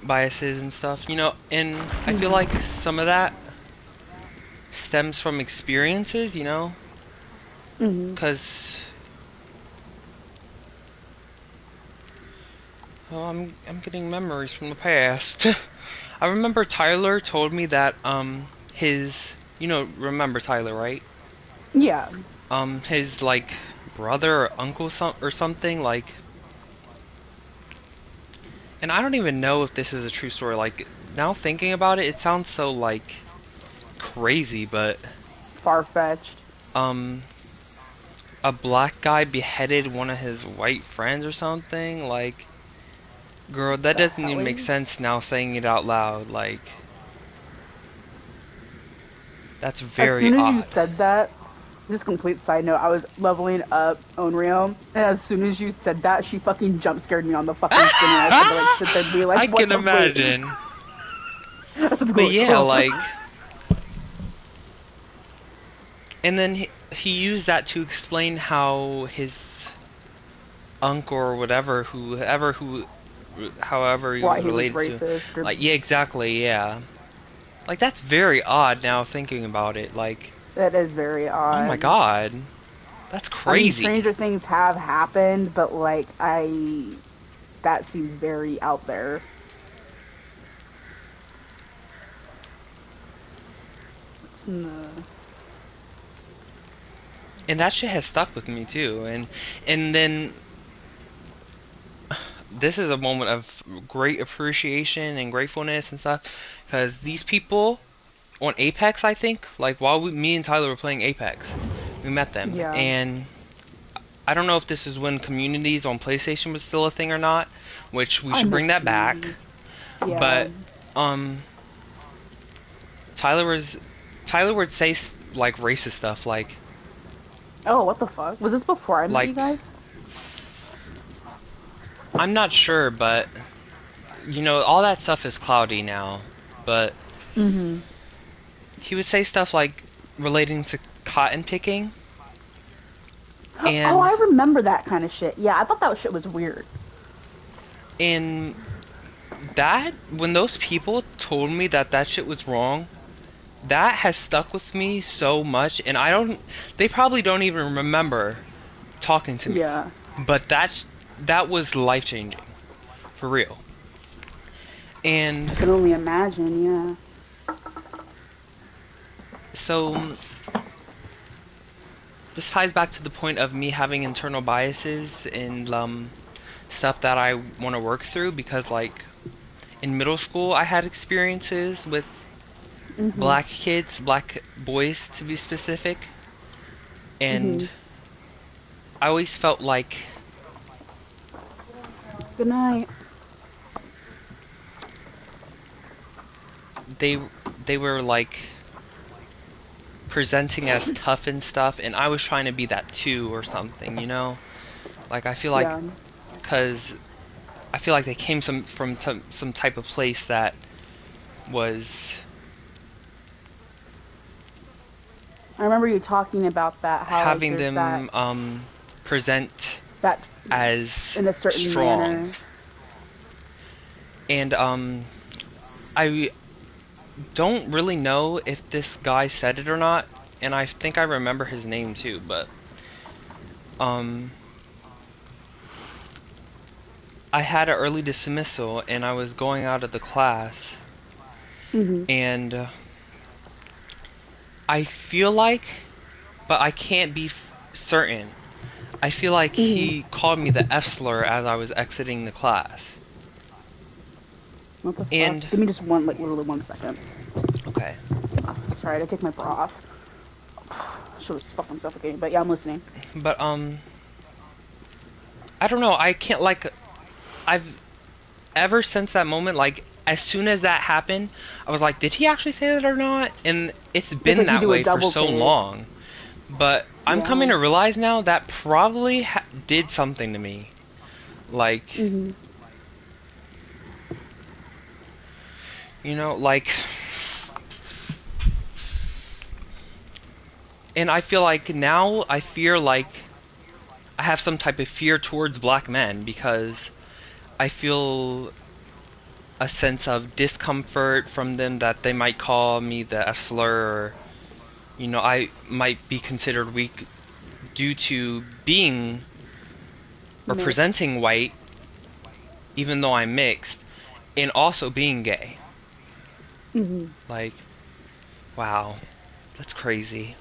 biases and stuff, you know, and I feel Mhm. like some of that stems from experiences, you know, Mhm. because oh, I'm getting memories from the past. I remember Tyler told me that his you know remember Tyler, right? Yeah. His like brother or uncle or something like, and I don't even know if this is a true story. Like now thinking about it, it sounds so like crazy, but Far fetched. um a black guy beheaded one of his white friends or something. Like, girl, that The doesn't hell? even make sense now saying it out loud. Like, that's As very soon as you odd. said that, just complete side note, I was leveling up Onryo, and as soon as you said that, she fucking jump scared me on the fucking screen, and I just had to like sit there and be like, I "What can the wait?" imagine. I had to But go like, yeah, "Huh." like, and then he used that to explain how his uncle or whatever, however he Why was he was related to, racist or like, yeah, exactly, yeah. Like, that's very odd now thinking about it. Like, that is very oh my odd. god, that's I mean, crazy. stranger things have happened, but like that seems very out there. What's in the And that shit has stuck with me too. And then this is a moment of great appreciation and gratefulness and stuff because these people on Apex, I think, like while me and Tyler were playing Apex, we met them, yeah, and I don't know if this is when communities on PlayStation was still a thing or not, which we I should bring miss that back. communities. Yeah. But um, Tyler was Tyler would say like racist stuff, Oh, what the fuck? Was this before I met you like guys? I'm not sure, but you know all that stuff is cloudy now. But Mm-hmm. he would say stuff like relating to cotton picking, Oh, and I remember that kind of shit. Yeah, I thought that shit was weird. in that when those people told me that that shit was wrong, that has stuck with me so much, and I don't they probably don't even remember talking to me, Yeah. but that was life changing for real. I And can only imagine, yeah. so this ties back to the point of me having internal biases and stuff that I want to work through because like in middle school I had experiences with Mm-hmm. black kids, black boys to be specific, and Mm-hmm. I always felt like Good night. they they were like presenting as tough and stuff, and I was trying to be that too or something, you know? Like I feel like Yeah. cuz I feel like they came from some type of place that was I remember you talking about that, how like having there's that them present that as in a certain strong. manner. And I don't really know if this guy said it or not, and I think I remember his name too, but um I had an early dismissal and I was going out of the class, Mm-hmm. and I feel like, but I can't be certain. I feel like Mm-hmm. he called me the F slur as I was exiting the class. What the fuck? And Give me just one, like literally 1 second. okay, Sorry, I take my bra off. She was fucking suffocating, but yeah, I'm listening. but I don't know. I can't like I've ever since that moment, like as soon as that happened, I was like, did he actually say that or not? And it's It's been like you that do a way for double so take. long. But I'm coming Yeah. to realize now that probably did something to me. Like, Mm-hmm. you know, like, and I feel like now I fear like I have some type of fear towards black men because I feel a sense of discomfort from them that they might call me a slur, or, I might be considered weak due to being or Mixed. presenting white, even though I'm mixed, and also being gay. Hmm. Like, wow, that's crazy.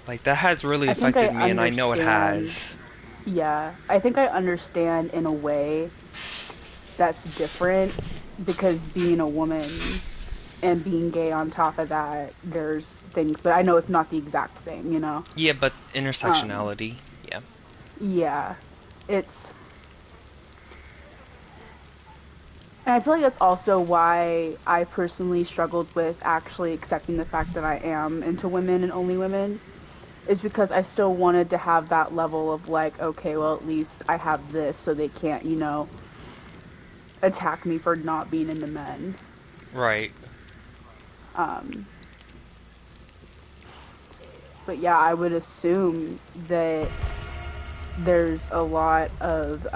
Like, that has really I think I affected me, and I know it has. understand. Yeah, I think I understand in a way that's different because being a woman and being gay on top of that, there's things, but I know it's not the exact same, you know? Yeah, but Um, intersectionality, yeah. yeah, it's, and I feel like that's also why I personally struggled with actually accepting the fact that I am into women and only women, is because I still wanted to have that level of like, okay, well, at least I have this so they can't, attack me for not being into men. Right. Um, but yeah, I would assume that there's a lot of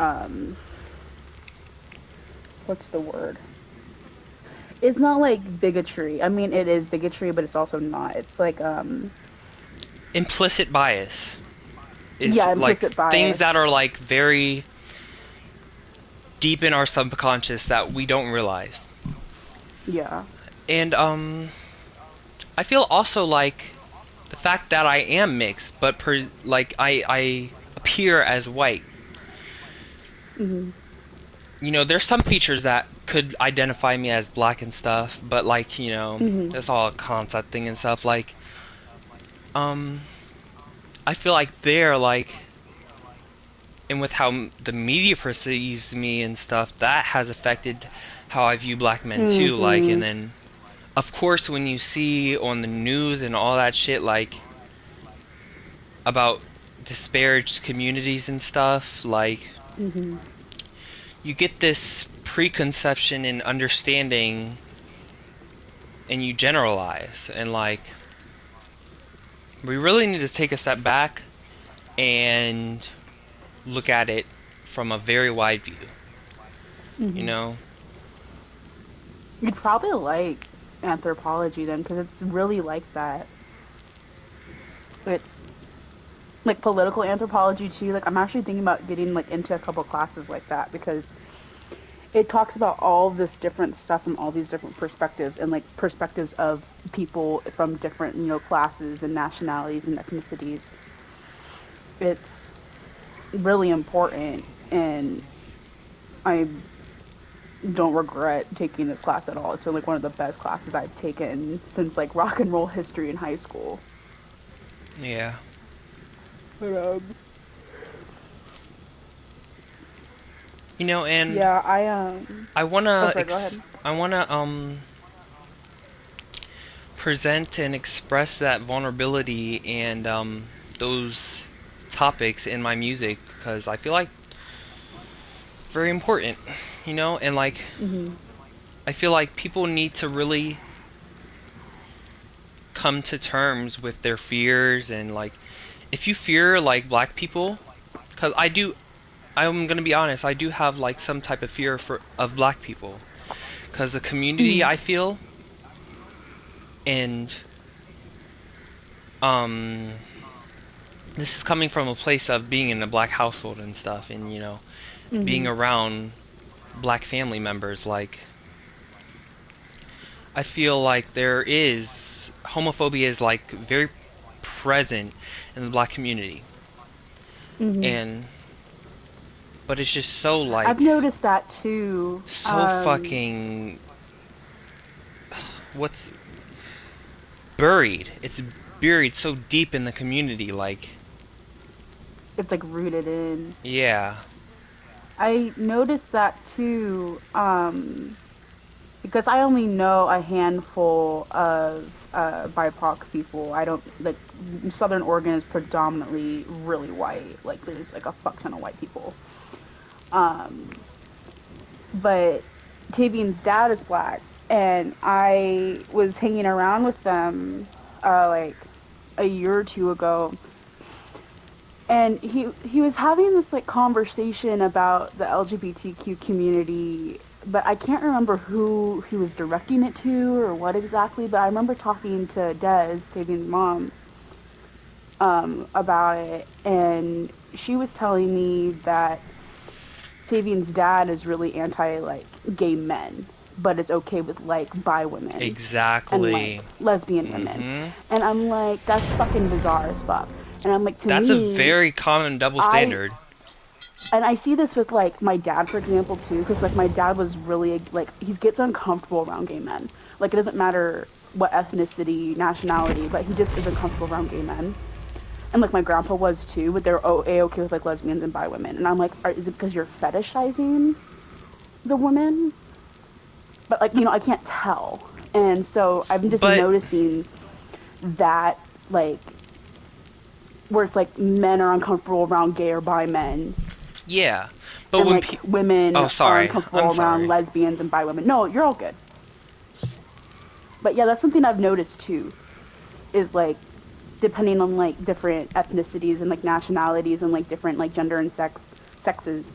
what's the word? It's not like bigotry. I mean, it is bigotry, but it's also not. It's like Implicit bias is yeah, like implicit things that bias. are like very deep in our subconscious that we don't realize. Yeah. And I feel also like the fact that I am mixed, but like I appear as white. Mhm. There's some features that could identify me as black and stuff, but like, Mhm. that's all a concept thing and stuff. Like, um, I feel like they're like, and with how the media perceives me and stuff, that has affected how I view black men too. Like, and Mhm. then, of course, when you see on the news and all that shit, like, about disparaged communities and stuff, like, Mhm. you get this preconception and understanding, and you generalize, and like, we really need to take a step back and look at it from a very wide view, you Mhm. know? You'd probably like anthropology then, because it's really like that. It's like political anthropology too. Like I'm actually thinking about getting like into a couple classes like that because it talks about all this different stuff from all these different perspectives and like perspectives of people from different classes and nationalities and ethnicities. It's really important, and I don't regret taking this class at all. It's been like one of the best classes I've taken since like rock and roll history in high school. Yeah. But And yeah, I oh wanna sorry, go ahead. I wanna present and express that vulnerability and those topics in my music because I feel like very important, and like Mhm. I feel like people need to really come to terms with their fears, and like if you fear like black people, because I'm gonna be honest, I do have like some type of fear of black people because the community Mhm. I feel, and um this is coming from a place of being in a black household and stuff, and being Mhm. around black family members. Like, I feel like there is homophobia is like very present in the black community, Mhm. and but it's just so I've like noticed that too. so fucking what's buried. It's buried so deep in the community. Like, It's like rooted in. yeah. I noticed that too, because I only know a handful of BIPOC people. I don't like Southern Oregon is predominantly really white. Like there's like a fuck ton of white people. Um, but Tavian's dad is black, and I was hanging around with them like a year or two ago, and he was having this like conversation about the LGBTQ community, but I can't remember who he was directing it to or what exactly. But I remember talking to Tavian's mom, about it, and she was telling me that Tavian's dad is really anti like gay men, but is okay with like bi women and Exactly. like lesbian women. Hmm. And I'm like, that's fucking bizarre as fuck. And I'm like, to That's a me, very common double I standard. and I see this with like my dad, for example, too, because like my dad was really like he gets uncomfortable around gay men. Like it doesn't matter what ethnicity, nationality, but he just is uncomfortable around gay men. And like my grandpa was too, but they're okay with like lesbians and bi women. And I'm like, is it because you're fetishizing the women? But like I can't tell. And so I'm just But noticing that like where it's like men are uncomfortable around gay or bi men, yeah. But and when like women oh, are sorry. I'm uncomfortable around sorry. lesbians and bi women. No, you're all good. But yeah, that's something I've noticed too. Is like depending on like different ethnicities and like nationalities and like different like gender and sexes,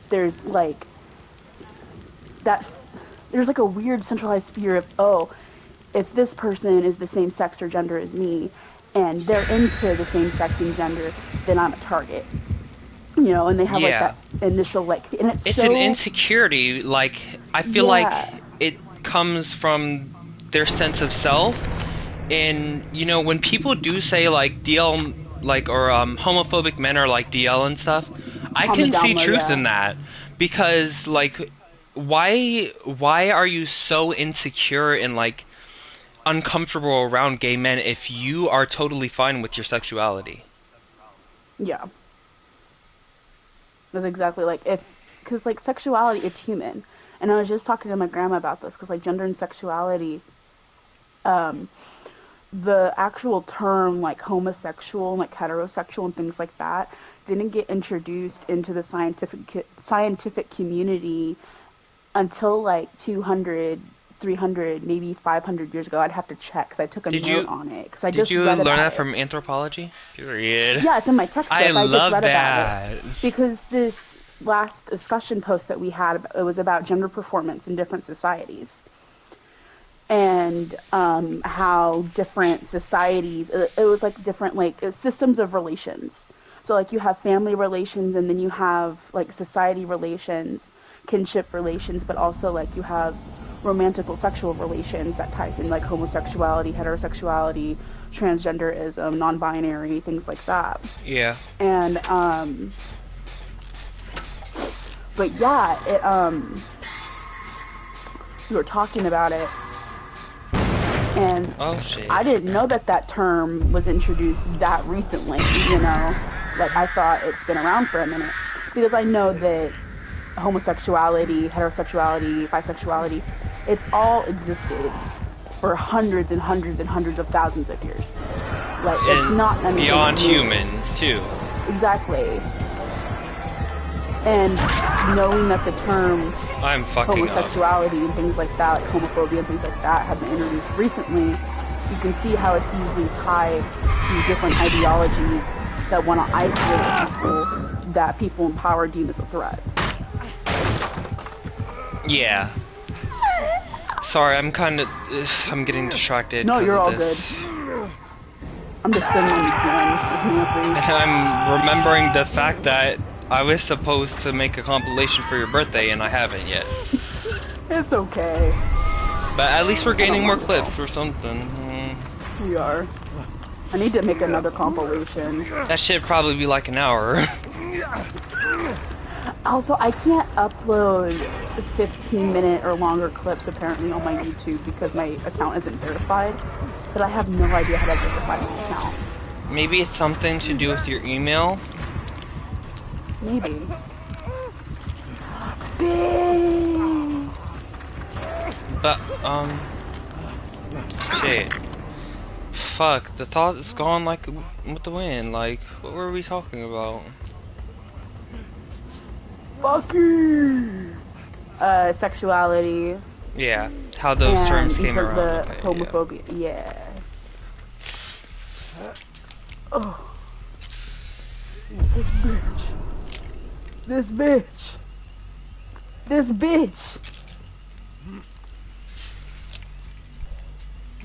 there's like that there's like a weird centralized fear of, oh, if this person is the same sex or gender as me and they're into the same sex and gender, then I'm a target. And they have like Yeah. that initial like, and it's It's an so, insecurity. Like, I feel like yeah, it comes from their sense of self. And, when people do say, like, DL, like, or homophobic men are like DL and stuff, I on the can down see low, truth in yeah. that. Because, like, why are you so insecure and, like, uncomfortable around gay men if you are totally fine with your sexuality? Yeah, that's exactly like if, because like sexuality, it's human. And I was just talking to my grandma about this because like gender and sexuality, um, the actual term like homosexual and like heterosexual and things like that didn't get introduced into the scientific community until like 200, 300, maybe 500 years ago. I'd have to check because I took a Did note you on it because I did just you read learn about that it. from anthropology? Period. Yeah, it's in my I textbook. I just love read about it that. because this last discussion post that we had, it was about gender performance in different societies and how different societies, it was like different like systems of relations. So like you have family relations and then you have like society relations, kinship relations, but also like you have romantical sexual relations that ties in like homosexuality, heterosexuality, transgenderism, non-binary, things like that. Yeah. And but yeah, it we were talking about it, and Oh shit. I didn't know that that term was introduced that recently. Like I thought it's been around for a minute because I know that homosexuality, heterosexuality, bisexuality, it's all existed for hundreds and hundreds and hundreds of thousands of years. Like it's not And anything beyond new. humans too. Exactly. And knowing that the term I'm fucking up. homosexuality and things like that, like homophobia and things like that, have been introduced recently, you can see how it's easily tied to different ideologies that want to isolate people that people in power deem as a threat. Yeah. Sorry, I'm getting distracted No, because you're of all good. this. I'm just sitting on the phone with And Nancy. I'm remembering the fact that I was supposed to make a compilation for your birthday and I haven't yet. It's okay. But at least we're I don't gaining more mind at all. clips or something. We are. I need to make another compilation. That should probably be like an hour. Also, I can't upload 15-minute or longer clips apparently on my YouTube because my account isn't verified. But I have no idea how to verify my account. Maybe it's something to do with your email. Maybe. Big. But, shit. Fuck, the thought is gone like with the wind. Like, what were we talking about? Fucky. Sexuality Yeah, how those and terms came around. the Okay, yeah. homophobia. Yeah. Oh. This bitch. This bitch. This bitch.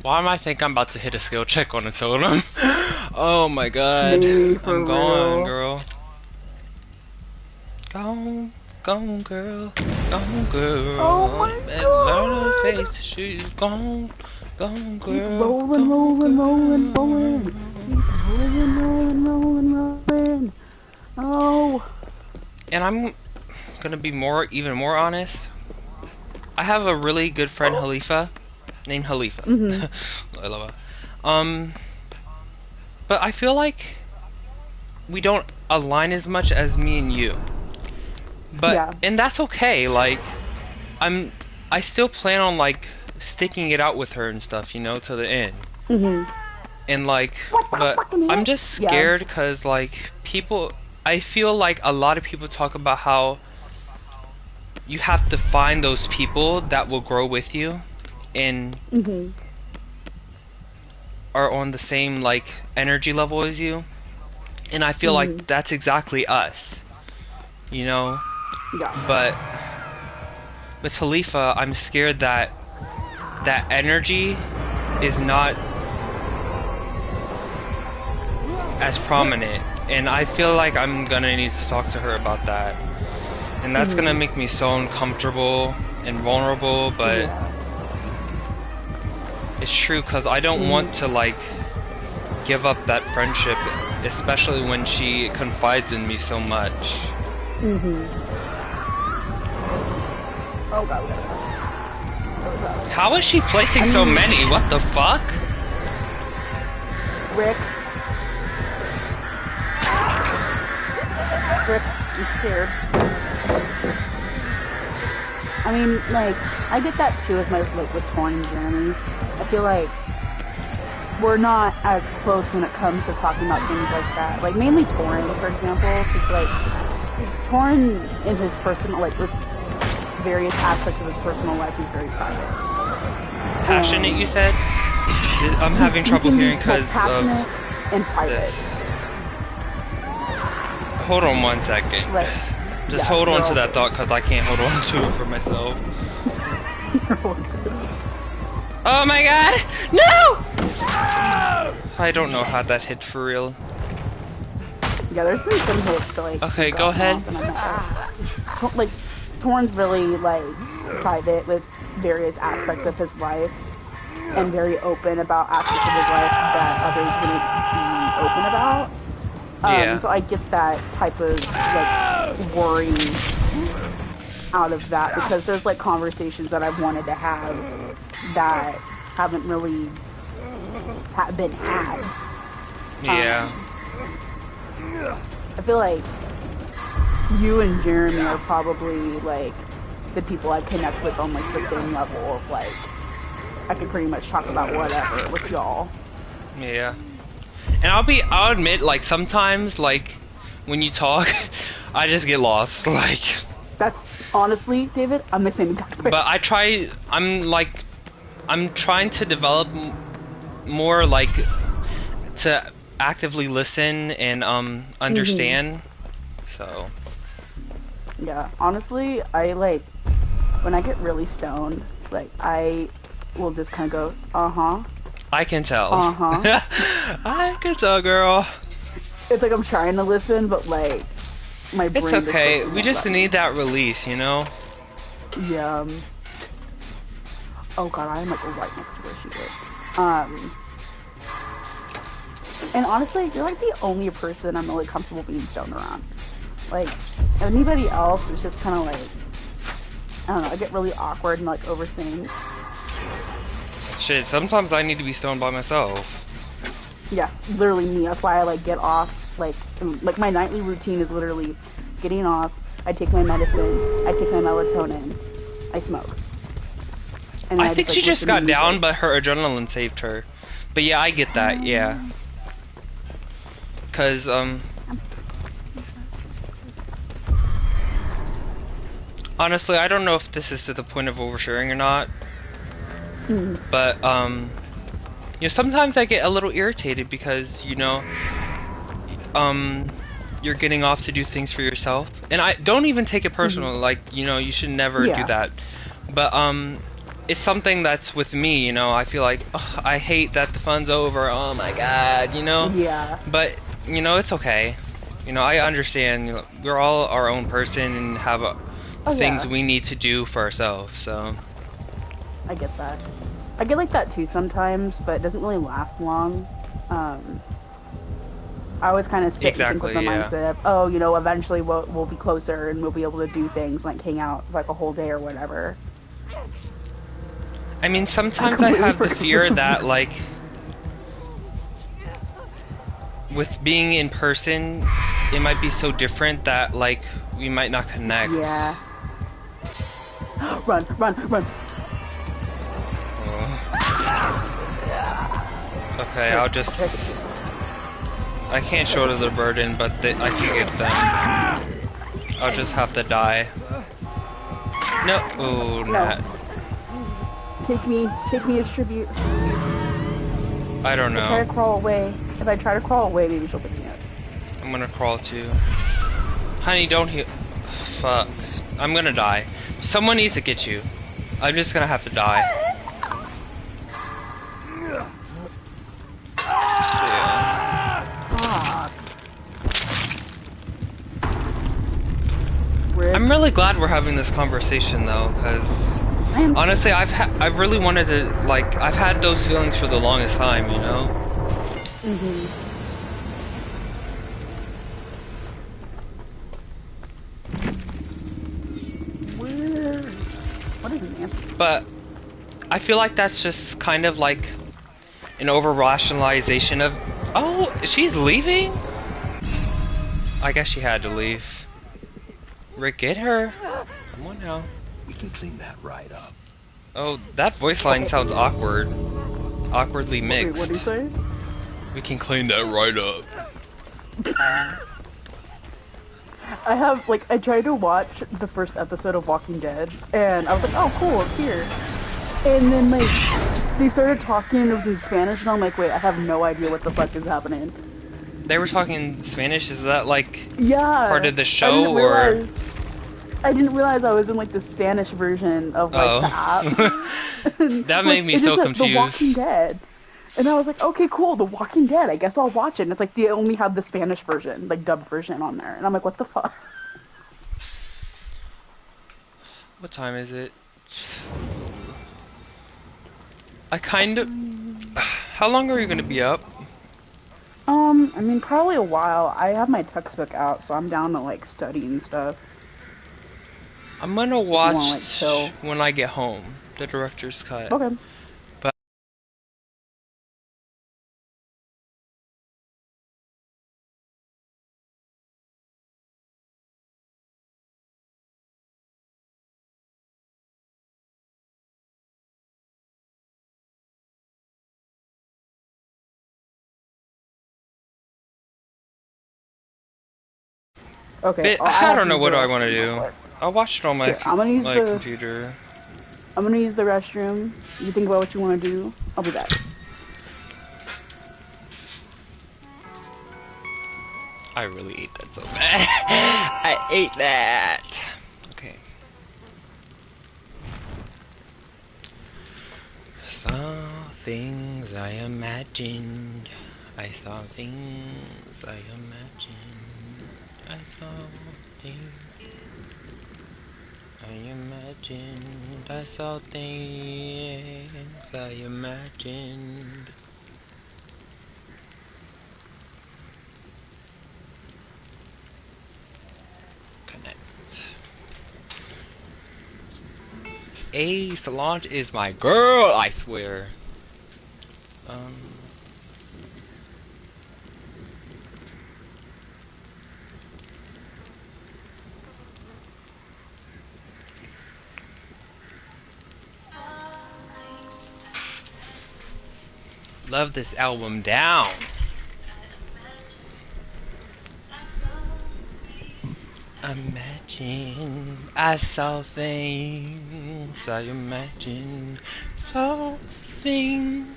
Why am I think I'm about to hit a skill check on a totem? Oh my god. Me, for I'm gone, real. girl. Gone, gone, girl. Gone, girl. Oh my And learn her god. face. She's gone, gone, Keep girl. rolling, Gone, rolling, rolling, rolling. girl. Keep rolling, rolling, rolling, rolling. Oh. And I'm gonna be even more honest. I have a really good friend, Khalifa, named Khalifa. Mhm. I love her. But I feel like we don't align as much as me and you. Yeah. And that's okay. Like, I still plan on like sticking it out with her and stuff, you know, to the end. Mhm. And like, What the but fucking I'm heck? just Yeah. scared because like I feel like a lot of people talk about how you have to find those people that will grow with you and Mhm. are on the same like energy level as you. And I feel Mhm. like that's exactly us, you know. Yeah. But with Khalifa, I'm scared that that energy is not as prominent, and I feel like I'm gonna need to talk to her about that, and that's gonna Mhm. make me so uncomfortable and vulnerable, but Yeah. it's true because I don't Mhm. want to like give up that friendship, especially when she confides in me so much. Mhm. Oh god, we gotta go. Oh god. How is she placing I so mean, many? What the fuck? Rick. Rick, I'm scared. I mean, like, I get that too with with Torn and Jeremy. I feel like we're not as close when it comes to talking about things like that. Like, mainly Torrin, for example, because, like, Torrin in his personal, like, with various aspects of his personal life, he's very private. Passionate, you said? I'm having He trouble can be hearing both because of passionate and this. private. Hold on one second. Like, Just yeah, hold you're on to all that good. thought because I can't hold on to it for myself. You're all good. Oh my god! No! I don't know how that hit for real. Yeah, there's been some hits that, like, Okay, have go gotten ahead. off, and I'm like, Torn's really, like, private with various aspects of his life, and very open about aspects of his life that others wouldn't be open about. Yeah. So I get that type of, like, worry out of that, because there's, like, conversations that I've wanted to have that haven't really been had. Yeah. I feel like you and Jeremy are probably, like, the people I connect with on, like, the same level of, like, I could pretty much talk about whatever with y'all. Yeah. And I'll admit, like, sometimes, like, when you talk, I just get lost, like. That's honestly, David, I'm the same exact way. But I'm trying to develop more, like, to actively listen and, Mm-hmm. understand, so. Yeah, honestly, I, like, when I get really stoned, like, I will just kind of go, uh-huh, I can tell. uh-huh. I can tell, girl. It's like I'm trying to listen, but, like, my It's brain just okay. fucking We won't just let me. need that release, you know? Yeah. Oh god, I'm, like, right next to where she is. Um, and honestly, you're, like, the only person I'm really comfortable being stoned around. Like, anybody else is just kind of, like, I don't know, I get really awkward and, like, overthink. Shit, sometimes I need to be stoned by myself. Yes, literally me. That's why I, like, get off, like, my nightly routine is literally getting off, I take my medicine, I take my melatonin, I smoke. And then I I just, think she like, just listen to got down, music. but her adrenaline saved her. But yeah, I get that, yeah. Um, 'Cause, I'm- honestly, I don't know if this is to the point of oversharing or not. mm, But, you know, sometimes I get a little irritated because, you know, you're getting off to do things for yourself. And I don't even take it Hmm. personal. Like, you should never do Yeah. that. But it's something that's with me. I feel like, ugh, I hate that the fun's over. Oh my god. Yeah. But it's okay. I understand. We're all our own person and have Oh things yeah. we need to do for ourselves. So I get that. I get like that too sometimes, but it doesn't really last long. Um, I always kind of sit and think with the exactly, yeah. mindset of, oh, eventually we'll be closer and we'll be able to do things like hang out like a whole day or whatever. I mean, I sometimes I completely have the forgot this fear was that, you. like, with being in person, it might be so different that, like, we might not connect. Yeah. Run, run, run. Oh. Okay, Here, I'll just... I'll take a piece. I can't Here, shoulder the burden, but I can get them. I'll just have to die. No. Oh, no. Nat. Take me as tribute. I don't If I try know. to crawl away, maybe she'll pick me up. I'm gonna crawl too. Honey, don't heal. Fuck. I'm gonna die. Someone needs to get you. I'm just gonna have to die. Yeah. Fuck. Rip. I'm really glad we're having this conversation though, because I am too. honestly, I've really wanted to, like, I've had those feelings for the longest time. Mhm. Where? What is Nancy? But I feel like that's just kind of like an over rationalization of, oh, she's leaving? I guess she had to leave. Rick, get her. Come on now. We can clean that right up. Oh, that voice line Okay. sounds awkward. Awkwardly Wait, what do you mixed. say? We can clean that right up. I tried to watch the first episode of Walking Dead, and I was like, oh, cool, it's here. And then, like, they started talking, and it was in Spanish, and I'm like, wait, I have no idea what the fuck is happening. They were talking Spanish. Is that like part Yeah, of the show or? I didn't realize I was in, like, the Spanish version of, like, the app. Oh. And, That like, made me it just so said The Walking confused. Dead. And I was like, okay, cool, The Walking Dead, I guess I'll watch it. And it's like, they only have the Spanish version, like, dubbed version on there. And I'm like, what the fuck? What time is it? I kind of. How long are you gonna be up? I mean, probably a while. I have my textbook out, so I'm down to, like, study and stuff. I'm gonna If you want to, watch like, chill. when I get home, the director's cut. Okay. But Okay, oh, I I have don't to know use the what do I want to restroom real do. quick. I'll watch it on Here, I'm gonna use my the computer. I'm gonna use the restroom. You think about what you want to do. I'll be back. I really ate that so bad. I ate that. Okay. Saw things I imagined. I saw things I imagined. I saw things I imagined. I saw things I imagined. Connect. Solange is my girl, I swear. Um. Love this album down. Imagine I saw things I imagined. Saw things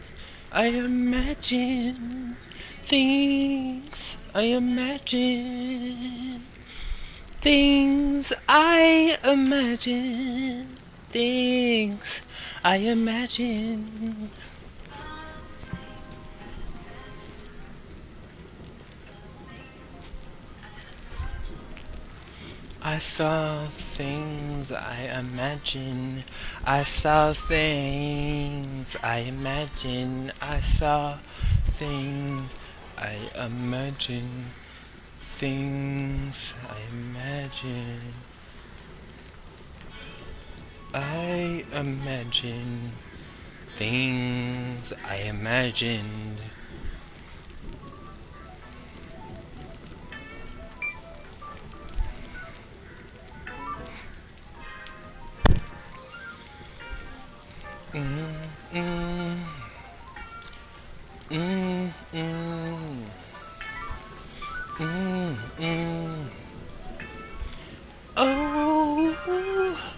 I imagined. Things I imagine things. I imagine things. I imagine. I saw things I imagine. I saw things I imagine. I saw things I imagine. Things I imagine. I imagine things I imagined. Mm, mm, mm, mm, mm, mm. Oh,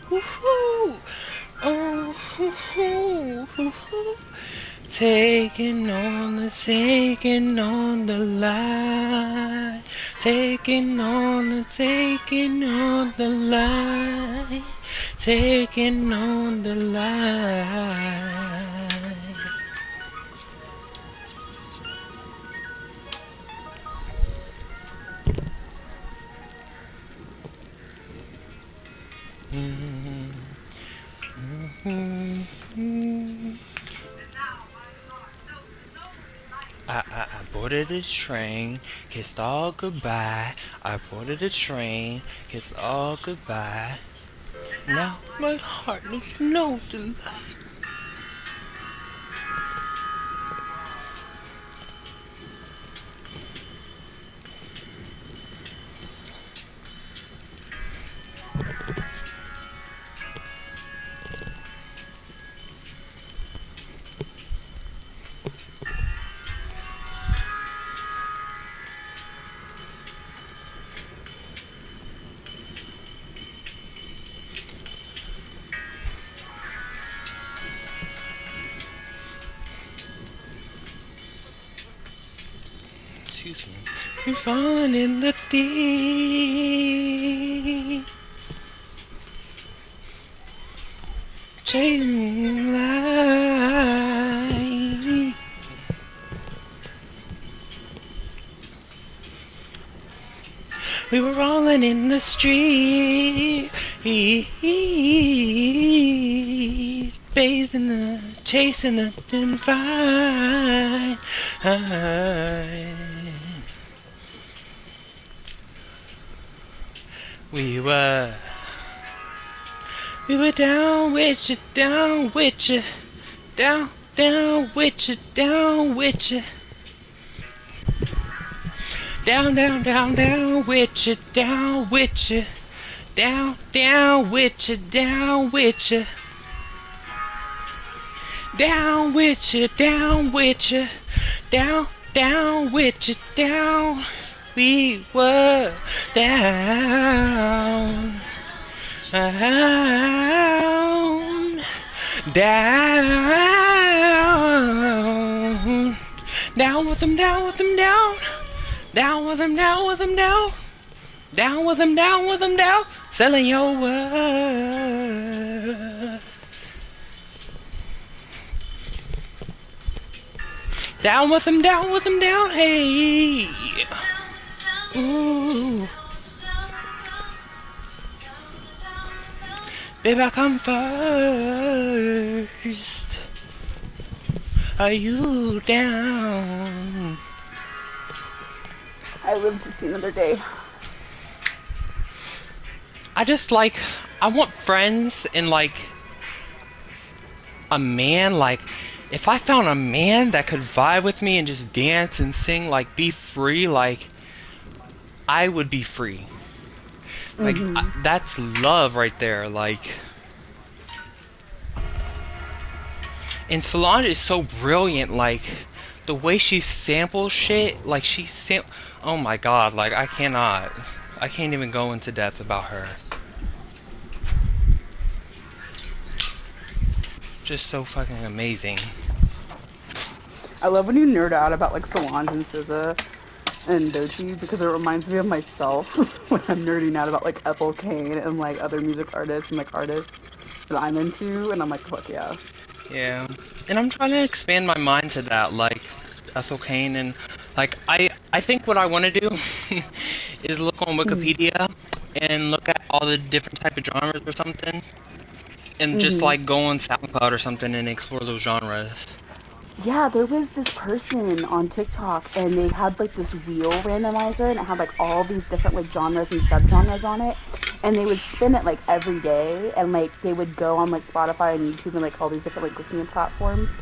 woohoo, oh, woohoo, woohoo. Taking on the line, taking on the line, taking on the line. Mm, mm, mm. I boarded a train, kissed all goodbye. I boarded a train, kissed all goodbye. Now my heart knows no delight. Excuse me. You're falling in the deep, chasing light. We were rolling in the street, bathing the, chasing the divine. We were, we were down with you, down with you, down, down with you, down with you. Down, down, down, down with you, down with you. Down, down with you, down with you. Down with you, down with you. Down, down with you, down. We were down. Down. Down. Down with them, down with them, down. Down with them, down with them, down. Down with them, down with them, down. Selling your worth. Down with them, down with them, down. Hey. Ooh. Baby, I come first. Are you down? I live to see another day. I just like, I want friends and like a man, like if I found a man that could vibe with me and just dance and sing, like be free, like I would be free. Like that's love right there, like. And Solange is so brilliant, like the way she samples shit, like oh my god, like I can't even go into depth about her. Just so fucking amazing. I love when you nerd out about like Solange and SZA. and Dochi because it reminds me of myself when I'm nerding out about like Ethel Kane and like other music artists and like artists that I'm into, and I'm like, fuck yeah. Yeah, and I'm trying to expand my mind to that, like Ethel Kane, and like I think what I want to do is look on Mm-hmm. Wikipedia and look at all the different type of genres or something, and just Mm-hmm. like go on SoundCloud or something and explore those genres. Yeah, there was this person on TikTok and they had like this wheel randomizer and it had like all these different like genres and subgenres on it. And they would spin it like every day and like they would go on like Spotify and YouTube and like all these different like listening platforms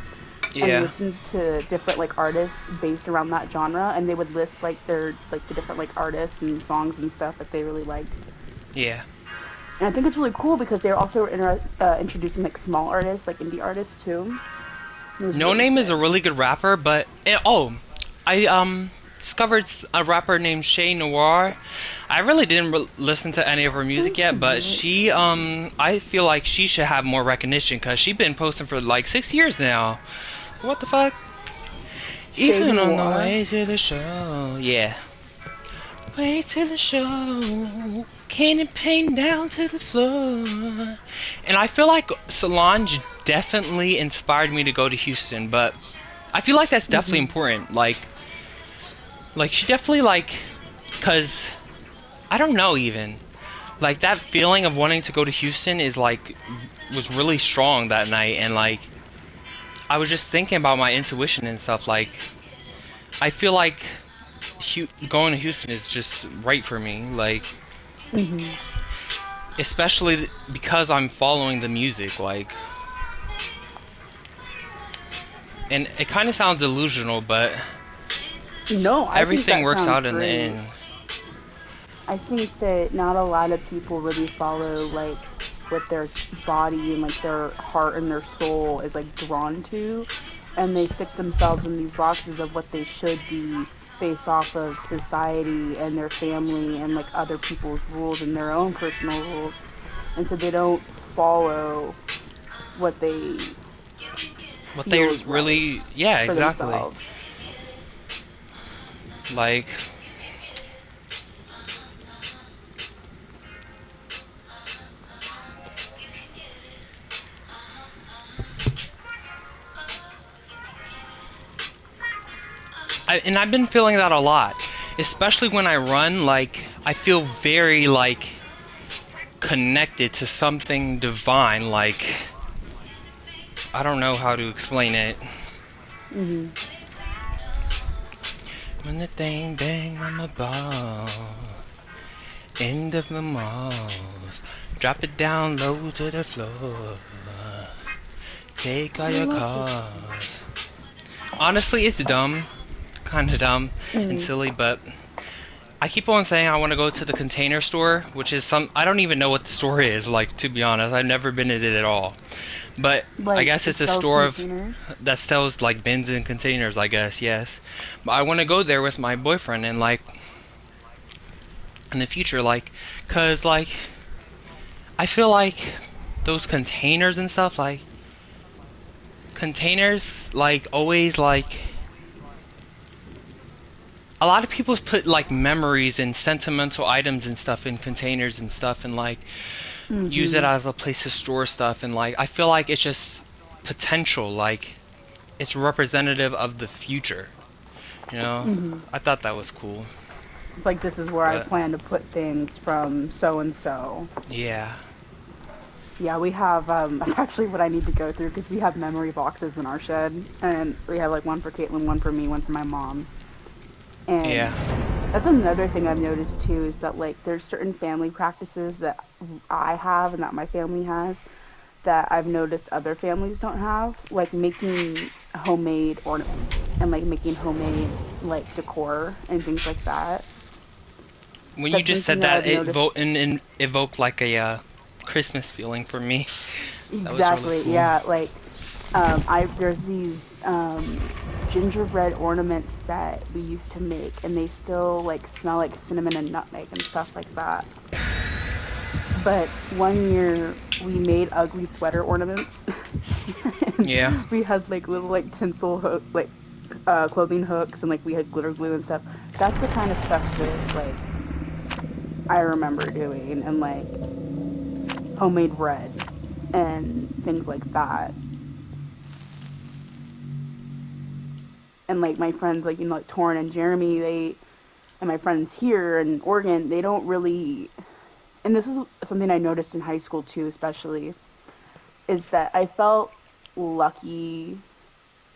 and Yeah, listen to different like artists based around that genre and they would list like their like the different like artists and songs and stuff that they really liked. yeah. And I think it's really cool because they're also introducing like small artists, like indie artists too. It was No really Name is sick. a really good rapper, but I discovered a rapper named Shay Noir. I really didn't listen to any of her music yet, but she I feel like she should have more recognition because she's been posting for like 6 years now. What the fuck? Chez Even on the Noir. way to the show, yeah. Way to the show, candy paint down to the floor. And I feel like Solange definitely inspired me to go to Houston, but I feel like that's definitely Mm-hmm. important. Like she definitely cause I don't know even. Like that feeling of wanting to go to Houston is was really strong that night, and like I was just thinking about my intuition and stuff. Like I feel like going to Houston is just right for me. Like Mm-hmm. especially because I'm following the music, like, and it kind of sounds delusional, but No, I think everything that works sounds out in the great. end. I think that not a lot of people really follow like what their body and like their heart and their soul is like drawn to, and they stick themselves in these boxes of what they should be based off of society and their family and like other people's rules and their own personal rules, and so they don't follow what they What they feel is right really, yeah, for exactly. themselves. Like, and I've been feeling that a lot, especially when I run. Like, I feel very connected to something divine. Like, I don't know how to explain it. Hmm. When the thing bang on my ball, end of the malls, drop it down low to the floor, take I all your love this. cars. Honestly, it's dumb, kind of dumb and Mm. silly, but I keep on saying I want to go to the Container Store, which is I don't even know what the store is, like, to be honest. I've never been in it at all. But I Like guess it it's a sells store containers. that sells like bins and containers, I guess, yes. But I want to go there with my boyfriend and like in the future, like, cause like I feel like those containers and stuff, like containers, like always like a lot of people put like memories and sentimental items and stuff in containers and stuff, and like use it Hmm. as a place to store stuff, and like I feel like it's just potential, like it's representative of the future, you know. Hmm. I thought that was cool, It's like this is where I but plan to put things from so and so. yeah, Yeah, we have that's actually what I need to go through because we have memory boxes in our shed and we have like one for Caitlin, one for me, one for my mom. yeah, And that's another thing I've noticed too is that like there's certain family practices that I have and that my family has that I've noticed other families don't have, like making homemade ornaments and like making homemade like decor and things like that. when you That's just something said that that I've it noticed. and evoked like a Christmas feeling for me. That was really Exactly. cool. Yeah, like I there's these gingerbread ornaments that we used to make and they still like smell like cinnamon and nutmeg and stuff like that. But one year we made ugly sweater ornaments. And Yeah, we had like little like tinsel hook like clothing hooks and like we had glitter glue and stuff that's the kind of stuff that, like, I remember doing, and, like, homemade bread and things like that. And, like, my friends, like, you know, like Torrin and Jeremy, and my friends here in Oregon, they don't really, and this is something I noticed in high school too, especially, is that I felt lucky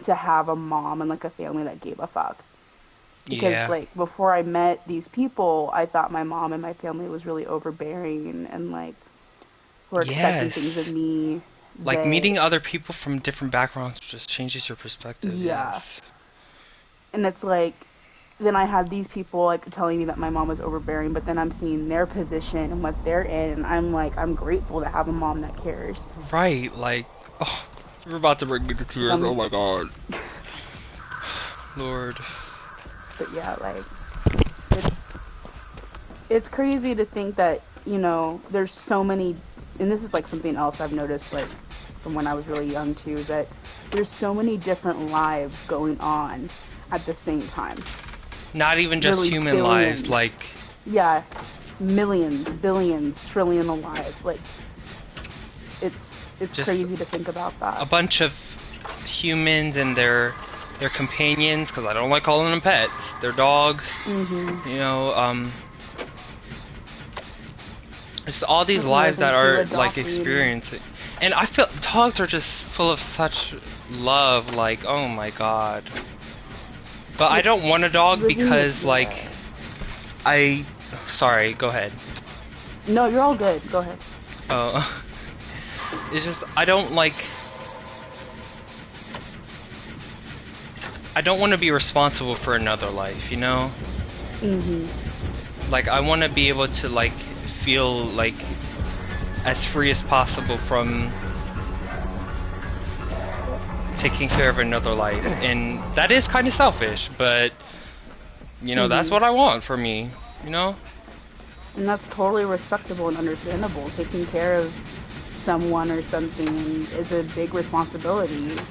to have a mom and, like, a family that gave a fuck. Because, Yeah. like, before I met these people, I thought my mom and my family was really overbearing and, like, were expecting things of Yes. me Like that, meeting other people from different backgrounds just changes your perspective. yeah. Yes. And it's like, then I had these people, like, telling me that my mom was overbearing, but then I'm seeing their position and what they're in, and I'm like, I'm grateful to have a mom that cares. Right. Like, oh, you're about to bring me to Like, tears. Oh my God. Lord. but yeah, like, it's, it's crazy to think that, you know, there's so many, and this is, like, something else I've noticed, like, from when I was really young too, is that there's so many different lives going on at the same time. Not even just Literally human lives. billions. Like, Yeah, millions, billions, trillion of lives. Like, it's just crazy to think about a that. bunch of humans and their companions, because I don't like calling them pets. Their dogs. Mhm. You know, just all these Looking like lives that to are like adopt me. experiencing. And I feel dogs are just full of such love. Like, oh my God. But I Like, don't want a dog living with, because, like, yeah. I. Sorry, go ahead. No, you're all good. Go ahead. Oh, it's just I don't like. I don't want to be responsible for another life, you know? Mhm. Like, I want to be able to, like, feel, like, as free as possible from taking care of another life. And that is kind of selfish, but, you know, that's Mhm. what I want for me, you know? And that's totally respectable and understandable. Taking care of someone or something is a big responsibility, And,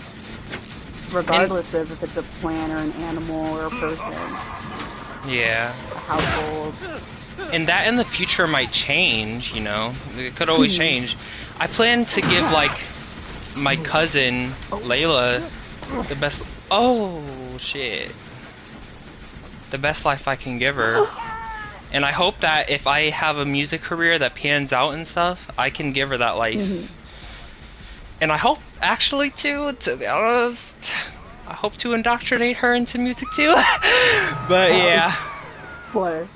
regardless of if it's a plant or an animal or a person, yeah. a household. And that in the future might change, you know? It could always change. I plan to give, like, my cousin, Layla, the best... Oh, shit. The best life I can give her. And I hope that if I have a music career that pans out and stuff, I can give her that life. Mhm. And I hope, actually, too, to be honest, I hope to indoctrinate her into music, too. But, Oh, yeah. Slay.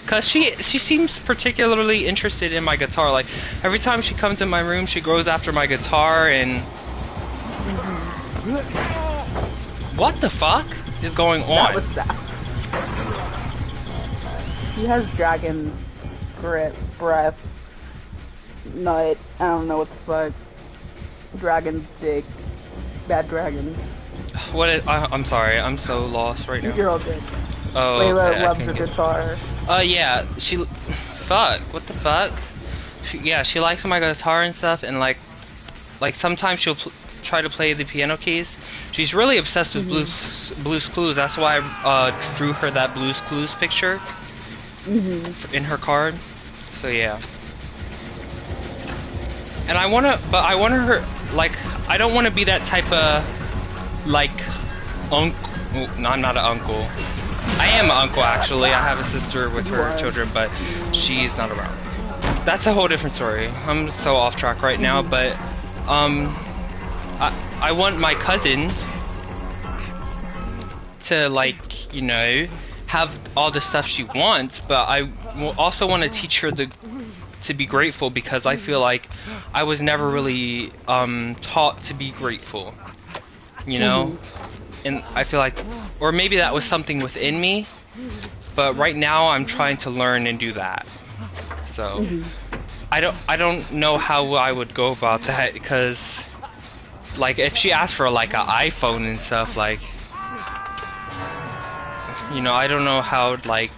Cause she seems particularly interested in my guitar. Like every time she comes in my room, she goes after my guitar and what the fuck is going That on? was sad. She has dragon's breath, nut. I don't know what the fuck. Dragon's dick. Bad dragon. What is? I'm sorry, I'm so lost right now. You're all good. Oh, Layla okay, I loves can her get. guitar. Yeah, she. Fuck, what the fuck? Yeah, she likes my guitar and stuff, and like sometimes she'll try to play the piano keys. She's really obsessed with Blues Clues. That's why I drew her that Blues Clues picture in her card. So yeah. And I want her, like, I don't want to be that type of, like, uncle. No, I'm not an uncle. I am an uncle, actually. I have a sister with her children, but she's not around. That's a whole different story. I'm so off track right now, but, I want my cousin to, like, you know, have all the stuff she wants, but I also want to teach her to be grateful, because I feel like I was never really taught to be grateful, you know? And I feel like, or maybe that was something within me, but right now I'm trying to learn and do that. So I don't know how I would go about that, because like if she asked for like an iPhone and stuff, like, you know, I don't know how like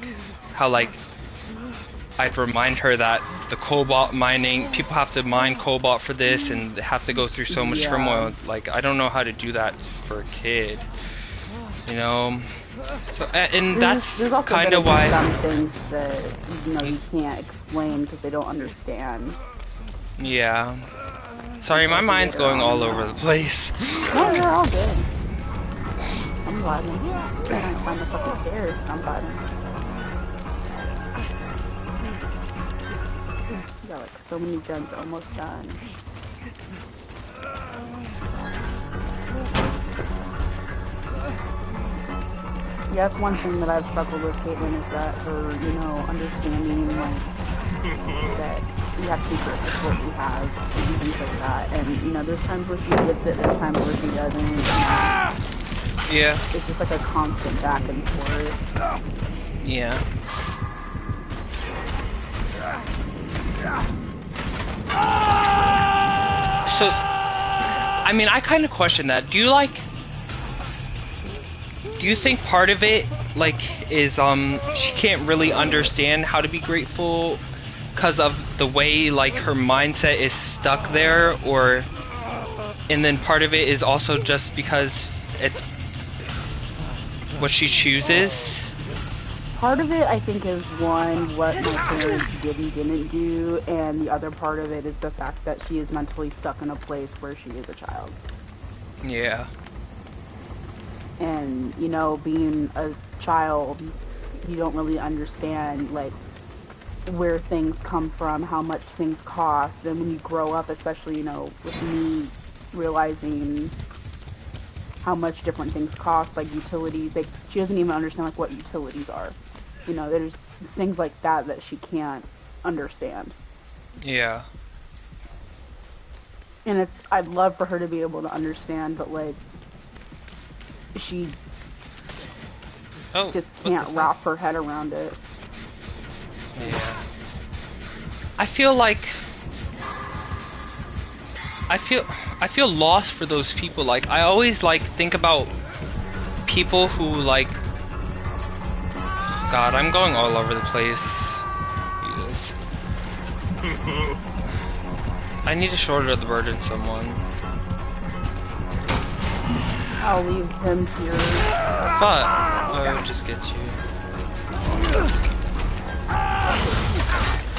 I'd remind her that the cobalt mining, people have to mine cobalt for this and have to go through so much turmoil. Like, I don't know how to do that for a kid, you know? So, and that's There's also kind gonna of be why. some things that you can't explain because they don't understand Yeah. Sorry, until my like mind's later going on in all over the life. place. No, you're all good. I'm vibing. I'm trying to climb the fucking stairs. I'm vibing. We got like so many gens almost done. Yeah, that's one thing that I've struggled with Caitlyn is that her, understanding like that you have to be grateful for what you have and things like that. And there's times where she gets it, there's times where she doesn't. Yeah. It's just like a constant back and forth. Yeah. So, I mean, I kind of question that. Do you think part of it, like, is, she can't really understand how to be grateful because of the way, like, her mindset is stuck there, and then part of it is also just because it's what she chooses? Part of it, I think, is one, what my parents did and didn't do, and the other part of it is the fact that she is mentally stuck in a place where she is a child. Yeah. And, being a child, you don't really understand, like, where things come from, how much things cost, and when you grow up, especially, with me realizing how much different things cost, like utilities, like, she doesn't even understand, like, what utilities are. There's things like that that she can't understand. Yeah. And I'd love for her to be able to understand, but, like, she Oh, just what the can't fuck? wrap her head around it. Yeah. I feel like I feel lost for those people. Like, I always like think about people who like God, I'm going all over the place. Jesus. I need to shoulder the burden, someone. I'll leave him here. But I would just get you.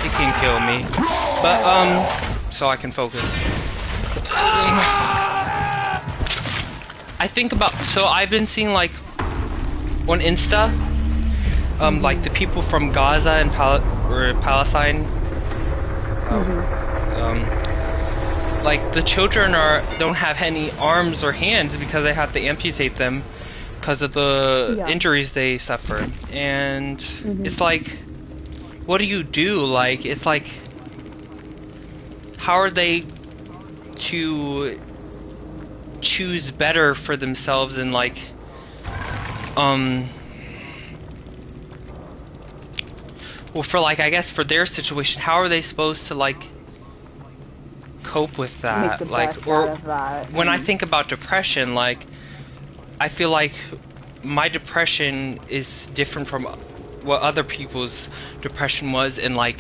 He can kill me. But so I can focus. I think about, so I've been seeing like on Insta, like the people from Gaza and Palestine, like the children don't have any arms or hands because they have to amputate them because of the injuries they suffer, and it's like, what do you do? Like, it's like, how are they to choose better for themselves and like well, for like, I guess for their situation, how are they supposed to like cope with that? Make the Like, best or out of that. when I think about depression, like, I feel like my depression is different from what other people's depression was, and like